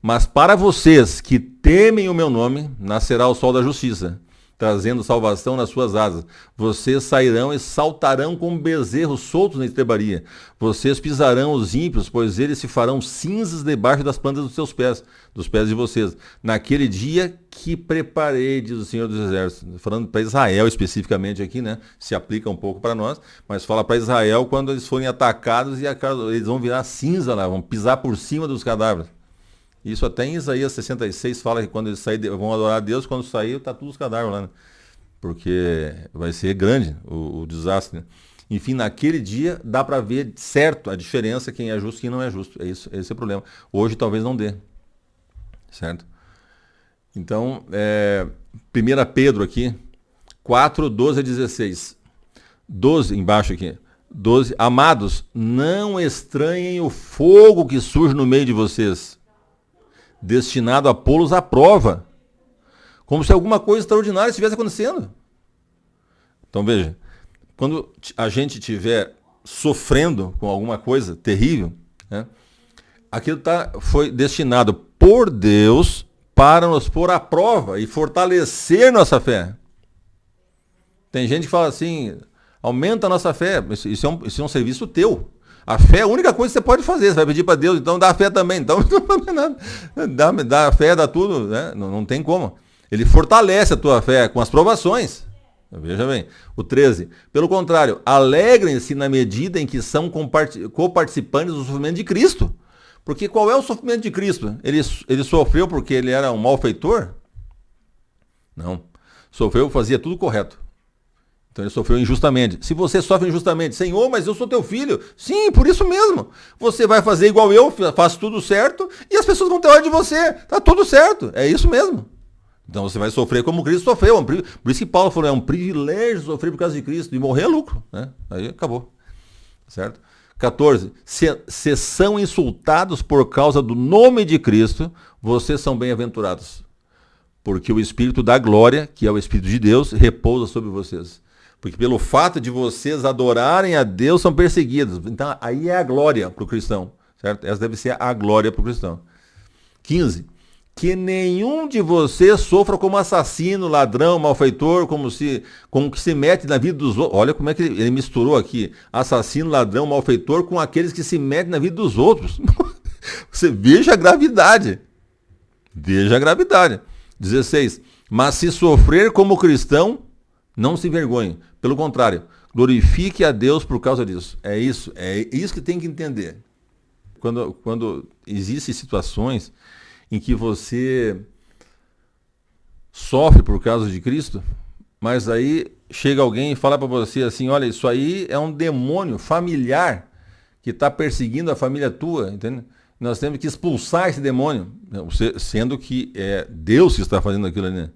Mas para vocês que temem o meu nome, nascerá o sol da justiça, trazendo salvação nas suas asas. Vocês sairão e saltarão como bezerros soltos na estrebaria. Vocês pisarão os ímpios, pois eles se farão cinzas debaixo das plantas dos seus pés, dos pés de vocês. Naquele dia que preparei, diz o Senhor dos Exércitos. Falando para Israel especificamente aqui, né? Se aplica um pouco para nós, mas fala para Israel quando eles forem atacados e eles vão virar cinza lá, vão pisar por cima dos cadáveres. Isso até em Isaías 66 fala que quando eles saírem, vão adorar a Deus, quando sair, tá tudo os cadáveres lá, né? Porque vai ser grande o desastre, né? Enfim, naquele dia dá para ver certo a diferença, quem é justo e quem não é justo. Esse é o problema. Hoje talvez não dê. Certo? Então, 1 Pedro aqui, 4, 12 a 16. 12 embaixo aqui. 12. Amados, não estranhem o fogo que surge no meio de vocês, destinado a pô-los à prova, como se alguma coisa extraordinária estivesse acontecendo. Então veja, quando a gente estiver sofrendo com alguma coisa terrível, né, aquilo foi destinado por Deus para nos pôr à prova e fortalecer nossa fé. Tem gente que fala assim, aumenta a nossa fé. Isso é um serviço teu. A fé é a única coisa que você pode fazer. Você vai pedir para Deus, então dá a fé também. Então, dá a fé, dá tudo, né? Não tem como. Ele fortalece a tua fé com as provações. Veja bem. O 13. Pelo contrário, alegrem-se na medida em que são coparticipantes do sofrimento de Cristo. Porque qual é o sofrimento de Cristo? Ele sofreu porque ele era um malfeitor? Não. Sofreu, fazia tudo correto. Então ele sofreu injustamente. Se você sofre injustamente, Senhor, mas eu sou teu filho. Sim, por isso mesmo. Você vai fazer igual eu, faço tudo certo, e as pessoas vão ter ódio de você. Tá tudo certo. É isso mesmo. Então você vai sofrer como Cristo sofreu. Por isso que Paulo falou, é um privilégio sofrer por causa de Cristo. E morrer é lucro. Né? Aí acabou. Certo? 14. Se são insultados por causa do nome de Cristo, vocês são bem-aventurados. Porque o Espírito da glória, que é o Espírito de Deus, repousa sobre vocês. Porque pelo fato de vocês adorarem a Deus, são perseguidos. Então aí é a glória para o cristão. Certo? Essa deve ser a glória para o cristão. 15. Que nenhum de vocês sofra como assassino, ladrão, malfeitor, como que se mete na vida dos outros. Olha como é que ele misturou aqui. Assassino, ladrão, malfeitor com aqueles que se metem na vida dos outros. Você veja a gravidade. Veja a gravidade. 16. Mas se sofrer como cristão, não se envergonhe. Pelo contrário, glorifique a Deus por causa disso. É isso que tem que entender. Quando existem situações em que você sofre por causa de Cristo, mas aí chega alguém e fala para você assim, olha, isso aí é um demônio familiar que está perseguindo a família tua, entende? Nós temos que expulsar esse demônio, sendo que é Deus que está fazendo aquilo ali, né?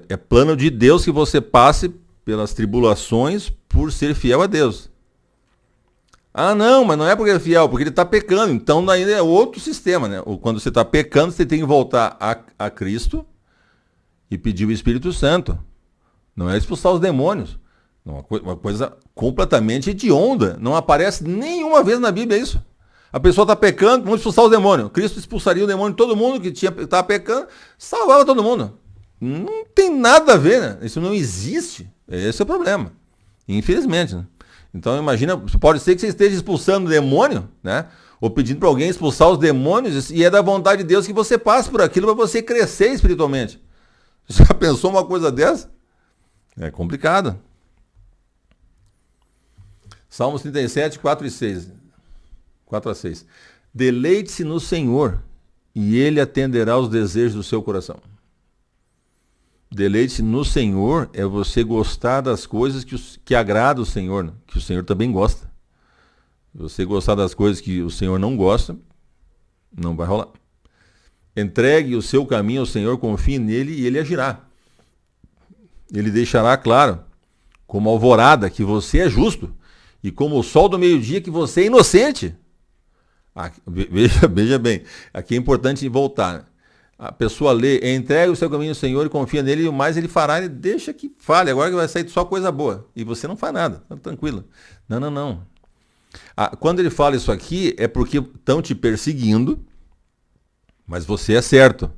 É plano de Deus que você passe pelas tribulações por ser fiel a Deus. Ah, não, mas não é porque ele é fiel, porque ele está pecando. Então daí é outro sistema, né? Quando você está pecando, você tem que voltar a Cristo e pedir o Espírito Santo. Não é expulsar os demônios. Uma coisa completamente hedionda. Não aparece nenhuma vez na Bíblia isso. A pessoa está pecando, vamos expulsar os demônios. Cristo expulsaria o demônio de todo mundo que estava pecando, salvava todo mundo. Não tem nada a ver, né? Isso não existe. Esse é o problema. Infelizmente, né? Então imagina, pode ser que você esteja expulsando o demônio, né? Ou pedindo para alguém expulsar os demônios, e é da vontade de Deus que você passe por aquilo para você crescer espiritualmente. Você já pensou uma coisa dessa? É complicado. Salmos 37, 4 e 6. 4 a 6. Deleite-se no Senhor, e Ele atenderá aos desejos do seu coração. Deleite-se no Senhor é você gostar das coisas que agrada o Senhor, né? Que o Senhor também gosta. Se você gostar das coisas que o Senhor não gosta, não vai rolar. Entregue o seu caminho ao Senhor, confie nele e ele agirá. Ele deixará claro, como alvorada, que você é justo, e como o sol do meio-dia, que você é inocente. Veja bem, aqui é importante voltar, né? A pessoa lê, entrega o seu caminho ao Senhor e confia nele, e o mais ele fará, ele deixa que fale, agora que vai sair só coisa boa. E você não faz nada, tá tranquilo. Não. Quando ele fala isso aqui, é porque estão te perseguindo, mas você é certo,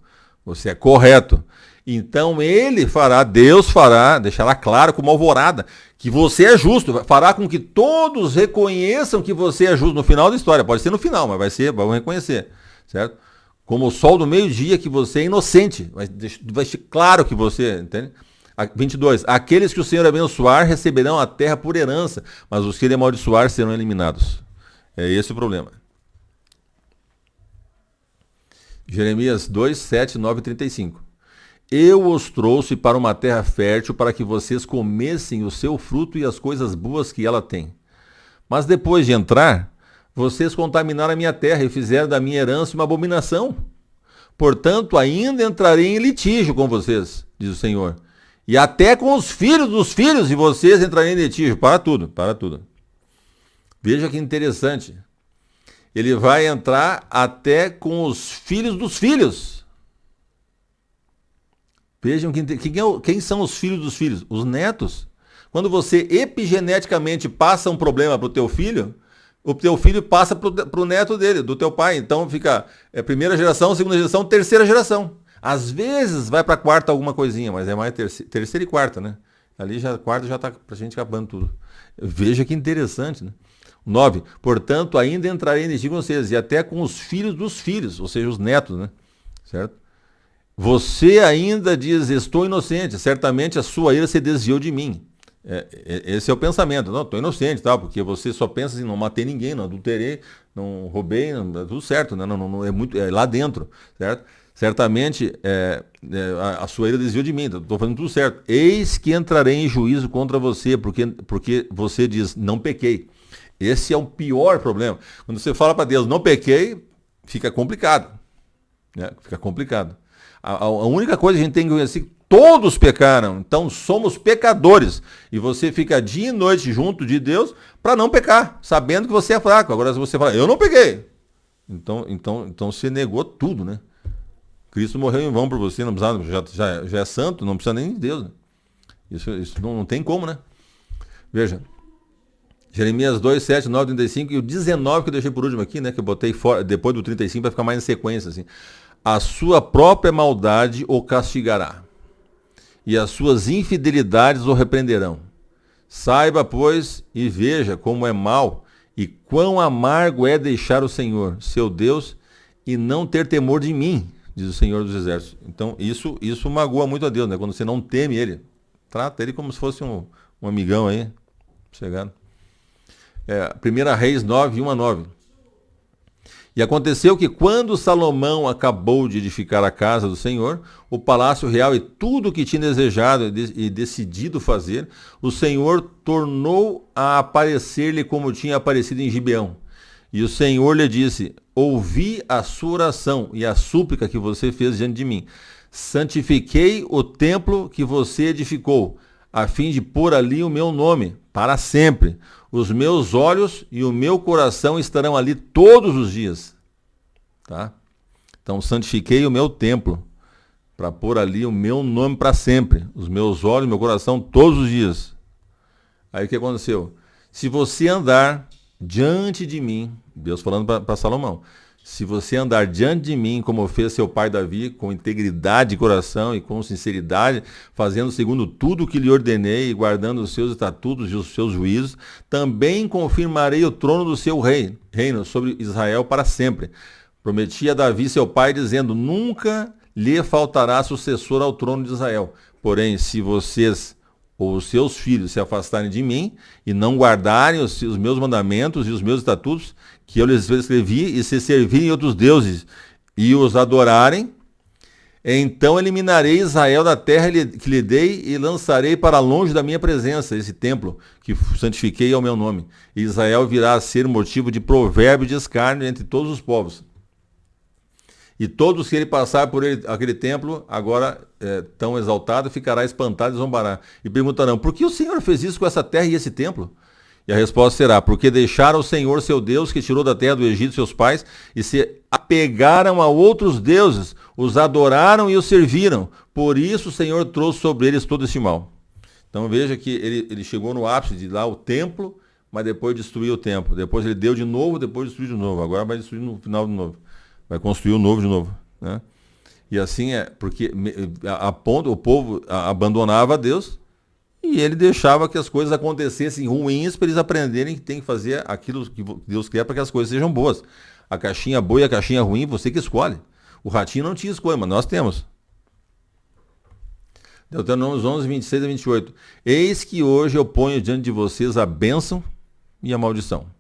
você é correto. Então ele fará, Deus fará, deixará claro como alvorada, que você é justo, fará com que todos reconheçam que você é justo no final da história. Pode ser no final, mas vão reconhecer, certo? Como o sol do meio-dia, que você é inocente. Vai ser claro que você, entende? 22. Aqueles que o Senhor abençoar receberão a terra por herança, mas os que ele amaldiçoar serão eliminados. É esse o problema. Jeremias 2, 7, 9 e 35. Eu os trouxe para uma terra fértil para que vocês comessem o seu fruto e as coisas boas que ela tem. Mas depois de entrar, vocês contaminaram a minha terra e fizeram da minha herança uma abominação. Portanto, ainda entrarei em litígio com vocês, diz o Senhor. E até com os filhos dos filhos de vocês entrarei em litígio. Para tudo. Veja que interessante. Ele vai entrar até com os filhos dos filhos. Vejam quem são os filhos dos filhos? Os netos. Quando você epigeneticamente passa um problema para o teu filho, o teu filho passa para o neto dele, do teu pai. Então fica primeira geração, segunda geração, terceira geração. Às vezes vai para a quarta alguma coisinha, mas é mais terceira e quarta, né? Ali já quarta já está para a gente acabando tudo. Veja que interessante, né? 9. Portanto, ainda entrarei em litígio com vocês, e até com os filhos dos filhos, ou seja, os netos, né? Certo? você ainda diz, estou inocente, certamente a sua ira se desviou de mim. Esse é o pensamento. Não, estou inocente, tá? Porque você só pensa assim, não matei ninguém, não adulterei, não roubei, não, tudo certo, né? É muito, é lá dentro, certo? Certamente a sua ira desviou de mim, estou fazendo tudo certo. Eis que entrarei em juízo contra você, porque você diz, não pequei. Esse é o pior problema. Quando você fala para Deus, não pequei, fica complicado. Né? Fica complicado. A única coisa que a gente tem que conhecer é que todos pecaram, então somos pecadores. E você fica dia e noite junto de Deus para não pecar, sabendo que você é fraco. Agora, se você fala, eu não peguei, então você negou tudo, né? Cristo morreu em vão por você, não precisa, já é santo, não precisa nem de Deus. Né? Isso não tem como, né? Veja, Jeremias 2, 7, 9, 35 e o 19 que eu deixei por último aqui, né? Que eu botei fora, depois do 35 vai ficar mais em sequência, assim. A sua própria maldade o castigará, e as suas infidelidades o repreenderão. Saiba, pois, e veja como é mal, e quão amargo é deixar o Senhor, seu Deus, e não ter temor de mim, diz o Senhor dos Exércitos. Então, isso magoa muito a Deus, né? Quando você não teme Ele, trata Ele como se fosse um amigão aí, chegado. 1 Reis 9, 1 a 9. E aconteceu que quando Salomão acabou de edificar a casa do Senhor, o palácio real e tudo o que tinha desejado e decidido fazer, o Senhor tornou a aparecer-lhe como tinha aparecido em Gibeão. E o Senhor lhe disse, ouvi a sua oração e a súplica que você fez diante de mim. Santifiquei o templo que você edificou, a fim de pôr ali o meu nome, para sempre. Os meus olhos e o meu coração estarão ali todos os dias. Tá? Então, santifiquei o meu templo, para pôr ali o meu nome para sempre. Os meus olhos e meu coração todos os dias. Aí o que aconteceu? Se você andar diante de mim, Deus falando para Salomão, se você andar diante de mim, como fez seu pai Davi, com integridade de coração e com sinceridade, fazendo segundo tudo o que lhe ordenei e guardando os seus estatutos e os seus juízos, também confirmarei o trono do seu reino sobre Israel para sempre. Prometi a Davi, seu pai, dizendo, nunca lhe faltará sucessor ao trono de Israel. Porém, se vocês ou os seus filhos se afastarem de mim e não guardarem os meus mandamentos e os meus estatutos, que eu lhes escrevi, e se servirem outros deuses e os adorarem, então eliminarei Israel da terra que lhe dei e lançarei para longe da minha presença esse templo que santifiquei ao meu nome. E Israel virá a ser motivo de provérbio e de escárnio entre todos os povos. E todos que ele passar por aquele templo, agora tão exaltado, ficará espantado e zombará. E perguntarão, por que o Senhor fez isso com essa terra e esse templo? E a resposta será, porque deixaram o Senhor seu Deus, que tirou da terra do Egito seus pais, e se apegaram a outros deuses, os adoraram e os serviram. Por isso o Senhor trouxe sobre eles todo este mal. Então veja que ele chegou no ápice de lá o templo, mas depois destruiu o templo. Depois ele deu de novo, depois destruiu de novo. Agora vai destruir no final de novo. Vai construir o novo de novo. Né? E assim porque o povo abandonava Deus e ele deixava que as coisas acontecessem ruins para eles aprenderem que tem que fazer aquilo que Deus quer para que as coisas sejam boas. A caixinha boa e a caixinha ruim, você que escolhe. O ratinho não tinha escolha, mas nós temos. Deuteronômio 11, 26 a 28. Eis que hoje eu ponho diante de vocês a bênção e a maldição.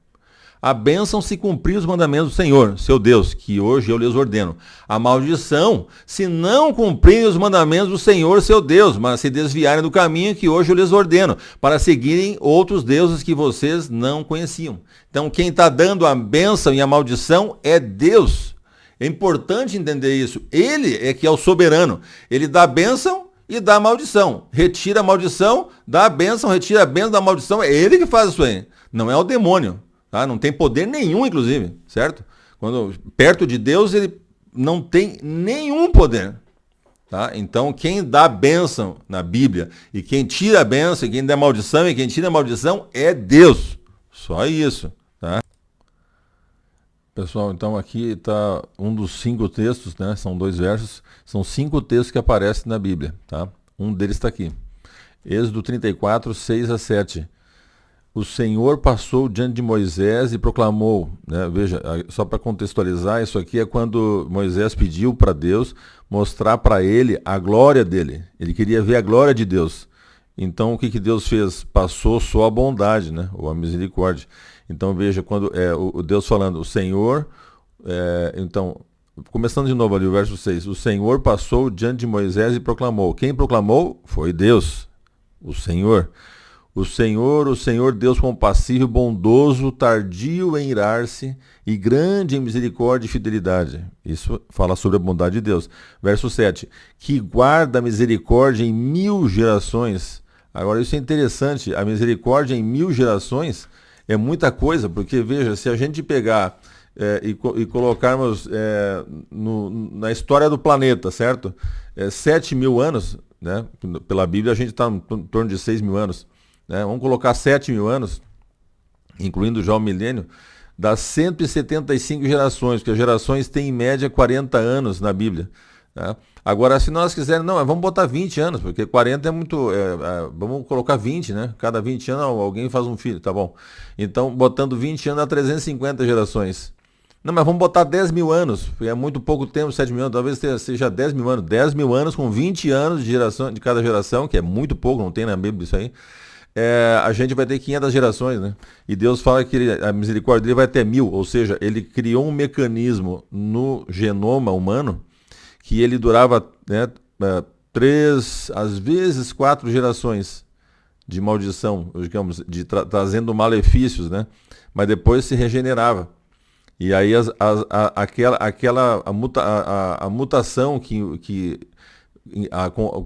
A bênção se cumprir os mandamentos do Senhor, seu Deus, que hoje eu lhes ordeno. A maldição, se não cumprirem os mandamentos do Senhor, seu Deus, mas se desviarem do caminho que hoje eu lhes ordeno, para seguirem outros deuses que vocês não conheciam. Então, quem está dando a bênção e a maldição é Deus. É importante entender isso. Ele é que é o soberano. Ele dá a bênção e dá a maldição. Retira a maldição, dá a bênção, retira a bênção, dá a maldição. É ele que faz isso aí. Não é o demônio. Tá? Não tem poder nenhum, inclusive, certo? Quando perto de Deus, ele não tem nenhum poder. Tá? Então, quem dá a bênção na Bíblia, e quem tira a bênção, e quem dá a maldição, e quem tira a maldição, é Deus. Só isso. Tá? Pessoal, então aqui está um dos 5 textos, né? São 2 versos, são 5 textos que aparecem na Bíblia. Tá? Um deles está aqui. Êxodo 34, 6 a 7. o Senhor passou diante de Moisés e proclamou, né? Veja, só para contextualizar, isso aqui é quando Moisés pediu para Deus mostrar para ele a glória dele. Ele queria ver a glória de Deus. Então o que Deus fez? Passou só a bondade, né? Ou a misericórdia. Então veja, quando o Deus falando, o Senhor, então, começando de novo ali o verso 6, o Senhor passou diante de Moisés e proclamou. Quem proclamou? Foi Deus, o Senhor. O Senhor Deus compassivo e bondoso, tardio em irar-se e grande em misericórdia e fidelidade. Isso fala sobre a bondade de Deus. Verso 7, que guarda a misericórdia em 1000 gerações. Agora isso é interessante, a misericórdia em 1000 gerações é muita coisa, porque veja, se a gente pegar e colocarmos na história do planeta, certo? 7.000 anos, né? Pela Bíblia a gente está em torno de 6.000 anos. Né? Vamos colocar 7.000 anos, incluindo já o milênio, dá 175 gerações, porque as gerações têm em média 40 anos na Bíblia. Né? Agora, se nós quisermos, não, vamos botar 20 anos, porque 40 é muito, vamos colocar 20, né? Cada 20 anos alguém faz um filho, tá bom. Então, botando 20 anos dá 350 gerações. Não, mas vamos botar 10.000 anos, porque é muito pouco tempo, 7.000 anos, talvez seja 10.000 anos. 10.000 anos com 20 anos de cada geração, que é muito pouco, não tem na Bíblia isso aí. A gente vai ter 500 gerações, né? E Deus fala que a misericórdia dele vai até 1000, ou seja, ele criou um mecanismo no genoma humano que ele durava, né, 3, às vezes 4 gerações de maldição, digamos, trazendo malefícios, né? Mas depois se regenerava. E aí a mutação que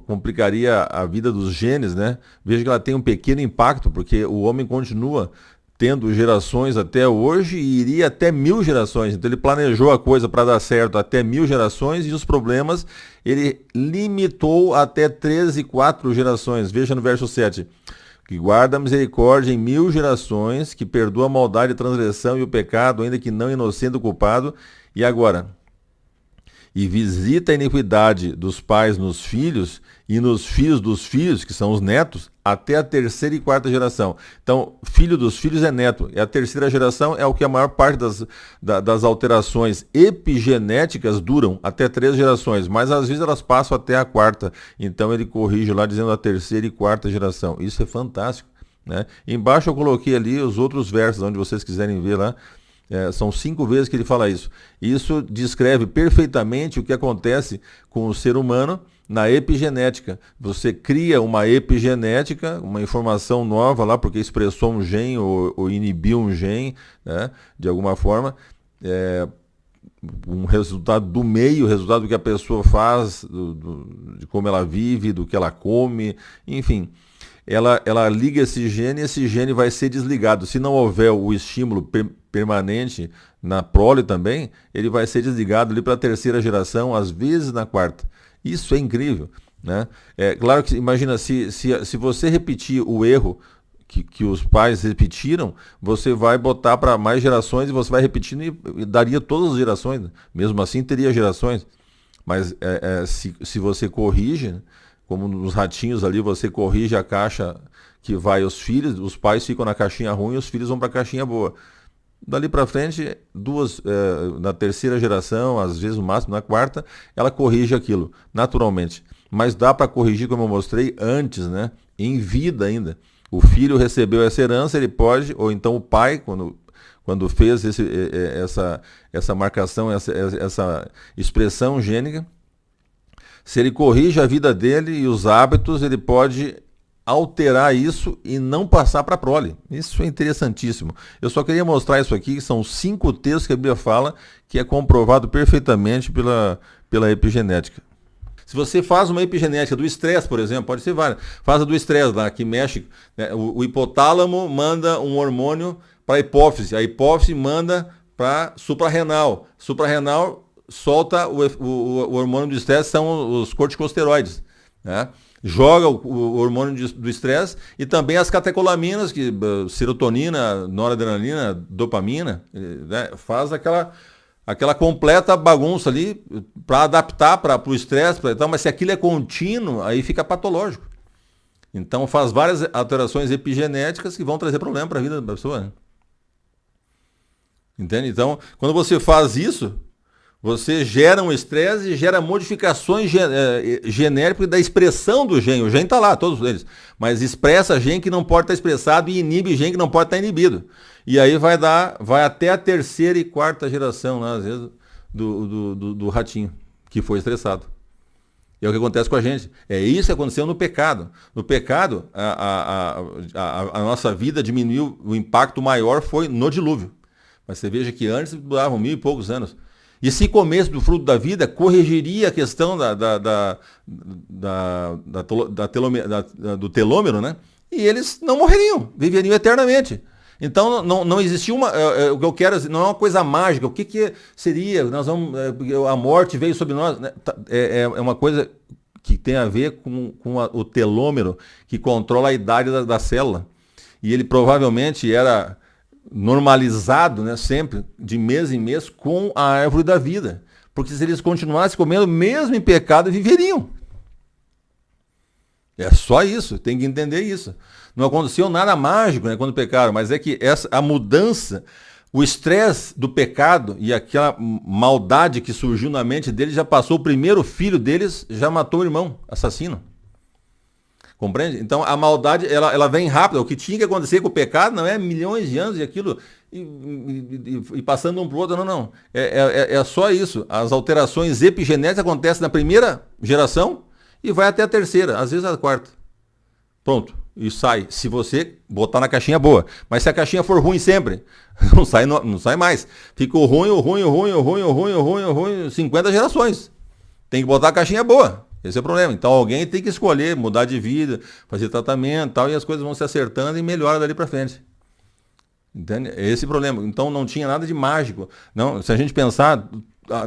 complicaria a vida dos genes, né? Veja que ela tem um pequeno impacto, porque o homem continua tendo gerações até hoje e iria até 1000 gerações. Então ele planejou a coisa para dar certo até 1000 gerações e os problemas ele limitou até 13 e 4 gerações. Veja no verso 7. Que guarda a misericórdia em 1000 gerações, que perdoa a maldade, a transgressão e o pecado, ainda que não inocente o culpado. E agora? E visita a iniquidade dos pais nos filhos e nos filhos dos filhos, que são os netos, até a 3ª e 4ª geração. Então, filho dos filhos é neto. E a 3ª geração é o que a maior parte das alterações epigenéticas duram até 3 gerações, mas às vezes elas passam até a 4ª. Então ele corrige lá dizendo a 3ª e 4ª geração. Isso é fantástico. Né? Embaixo eu coloquei ali os outros versos, onde vocês quiserem ver lá. São 5 vezes que ele fala isso. Isso descreve perfeitamente o que acontece com o ser humano na epigenética. Você cria uma epigenética, uma informação nova lá, porque expressou um gene ou inibiu um gene, né, de alguma forma. Um resultado do meio, resultado do que a pessoa faz, de como ela vive, do que ela come, enfim. Ela liga esse gene vai ser desligado. Se não houver o estímulo permanente na prole também, ele vai ser desligado ali para a 3ª geração, às vezes na 4ª. Isso é incrível. Né? Claro que, imagina, se você repetir o erro que os pais repetiram, você vai botar para mais gerações e você vai repetindo e daria todas as gerações. Né? Mesmo assim, teria gerações. Mas se você corrige, né? Como nos ratinhos ali, você corrige a caixa que vai aos filhos, os pais ficam na caixinha ruim e os filhos vão para a caixinha boa. Dali para frente, na 3ª geração, às vezes no máximo na 4ª, ela corrige aquilo, naturalmente. Mas dá para corrigir, como eu mostrei, antes, né? Em vida ainda. O filho recebeu essa herança, ele pode, ou então o pai, quando fez essa marcação, essa expressão gênica, se ele corrige a vida dele e os hábitos, ele pode alterar isso e não passar para a prole. Isso é interessantíssimo. Eu só queria mostrar isso aqui, que são 5 textos que a Bíblia fala, que é comprovado perfeitamente pela epigenética. Se você faz uma epigenética do estresse, por exemplo, pode ser várias. Faz a do estresse lá, que mexe, né? O hipotálamo manda um hormônio para a hipófise manda para suprarrenal. Suprarrenal solta o hormônio do estresse, são os corticosteroides, né? Joga o hormônio do estresse e também as catecolaminas, serotonina, noradrenalina, dopamina, né? Faz aquela completa bagunça ali para adaptar para o estresse, mas se aquilo é contínuo, aí fica patológico. Então faz várias alterações epigenéticas que vão trazer problema para a vida da pessoa, né? Entende? Então, quando você faz isso, você gera um estresse e gera modificações genéricas da expressão do gene. O gene está lá, todos eles. Mas expressa gene que não pode estar expressado e inibe gene que não pode estar inibido. E aí vai até a terceira e quarta geração, né, às vezes, do ratinho, que foi estressado. E é o que acontece com a gente. É isso que aconteceu no pecado. No pecado, a nossa vida diminuiu, o impacto maior foi no dilúvio. Mas você veja que antes duravam 1000 e poucos anos. E se comesse do fruto da vida, corrigiria a questão do telômero, né? E eles não morreriam, viveriam eternamente. Então não existia o que eu quero, não é uma coisa mágica. O que seria? A morte veio sobre nós. Né? É uma coisa que tem a ver com o telômero, que controla a idade da célula. E ele provavelmente era normalizado, né, sempre, de mês em mês, com a árvore da vida. Porque se eles continuassem comendo, mesmo em pecado, viveriam. É só isso, tem que entender isso. Não aconteceu nada mágico, né, quando pecaram, mas é que a mudança, o estresse do pecado e aquela maldade que surgiu na mente deles, já passou o primeiro filho deles, já matou o irmão, assassino. Compreende? Então a maldade, ela vem rápida. O que tinha que acontecer com o pecado não é milhões de anos e aquilo, e passando um para o outro, não. É só isso. As alterações epigenéticas acontecem na primeira geração e vai até a terceira, às vezes a quarta. Pronto. E sai. Se você botar na caixinha boa. Mas se a caixinha for ruim sempre, não sai mais. Fica o ruim, 50 gerações. Tem que botar a caixinha boa. Esse é o problema. Então alguém tem que escolher, mudar de vida, fazer tratamento e tal, e as coisas vão se acertando e melhora dali para frente. Entende? É esse o problema. Então não tinha nada de mágico. Não, se a gente pensar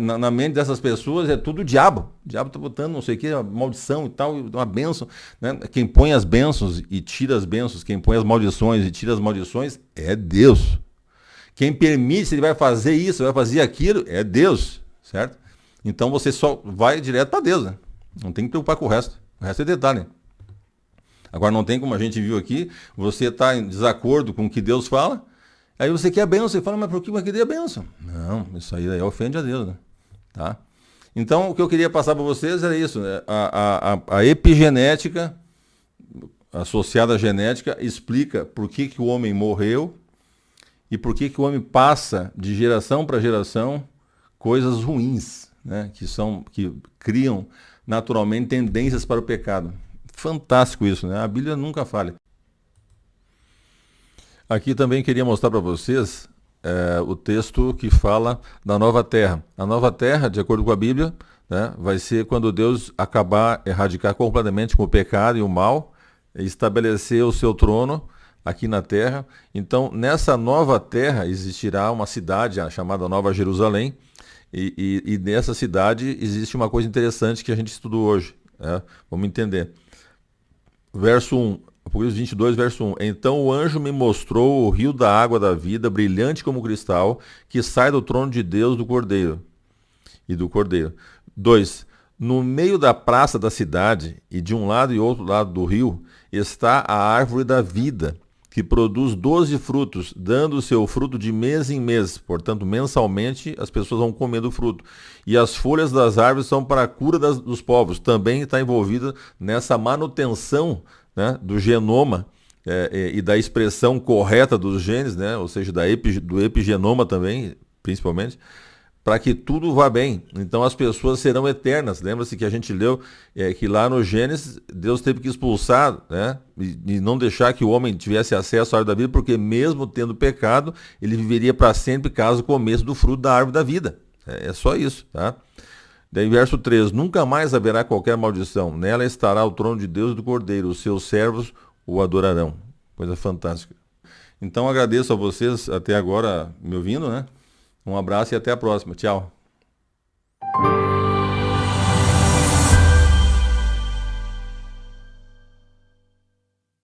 na mente dessas pessoas, é tudo o diabo. O diabo está botando não sei o que, maldição e tal, uma bênção. Né? Quem põe as bênçãos e tira as bênçãos, quem põe as maldições e tira as maldições, é Deus. Quem permite, se ele vai fazer isso, vai fazer aquilo, é Deus. Certo? Então você só vai direto para Deus, né? Não tem que preocupar com o resto. O resto é detalhe. Agora não tem, como a gente viu aqui, você está em desacordo com o que Deus fala, aí você quer a bênção, você fala, mas por que vai querer a bênção? Não, isso aí ofende a Deus, né? Tá? Então o que eu queria passar para vocês era isso, né? A epigenética associada à genética explica por que o homem morreu e por que o homem passa de geração para geração coisas ruins, né? Que criam naturalmente tendências para o pecado. Fantástico isso, né? A Bíblia nunca falha. Aqui também queria mostrar para vocês o texto que fala da nova terra. A nova terra, de acordo com a Bíblia, né, vai ser quando Deus acabar, erradicar completamente com o pecado e o mal, e estabelecer o seu trono aqui na terra. Então, nessa nova terra existirá uma cidade chamada Nova Jerusalém, e nessa cidade existe uma coisa interessante que a gente estudou hoje. Né? Vamos entender. Verso 1, Apocalipse 22, verso 1. Então o anjo me mostrou o rio da água da vida, brilhante como cristal, que sai do trono de Deus do Cordeiro. 2. No meio da praça da cidade, e de um lado e outro lado do rio, está a árvore da vida, que produz 12 frutos, dando o seu fruto de mês em mês. Portanto, mensalmente as pessoas vão comer do fruto. E as folhas das árvores são para a cura dos povos. Também está envolvida nessa manutenção, né, do genoma e da expressão correta dos genes, né, ou seja, do epigenoma também, principalmente, para que tudo vá bem. Então as pessoas serão eternas. Lembra-se que a gente leu que lá no Gênesis, Deus teve que expulsar, né, e não deixar que o homem tivesse acesso à árvore da vida, porque mesmo tendo pecado, ele viveria para sempre caso comesse do fruto da árvore da vida. É só isso. Tá? Daí verso 3, nunca mais haverá qualquer maldição. Nela estará o trono de Deus e do Cordeiro. Os seus servos o adorarão. Coisa fantástica. Então agradeço a vocês até agora me ouvindo, né? Um abraço e até a próxima. Tchau.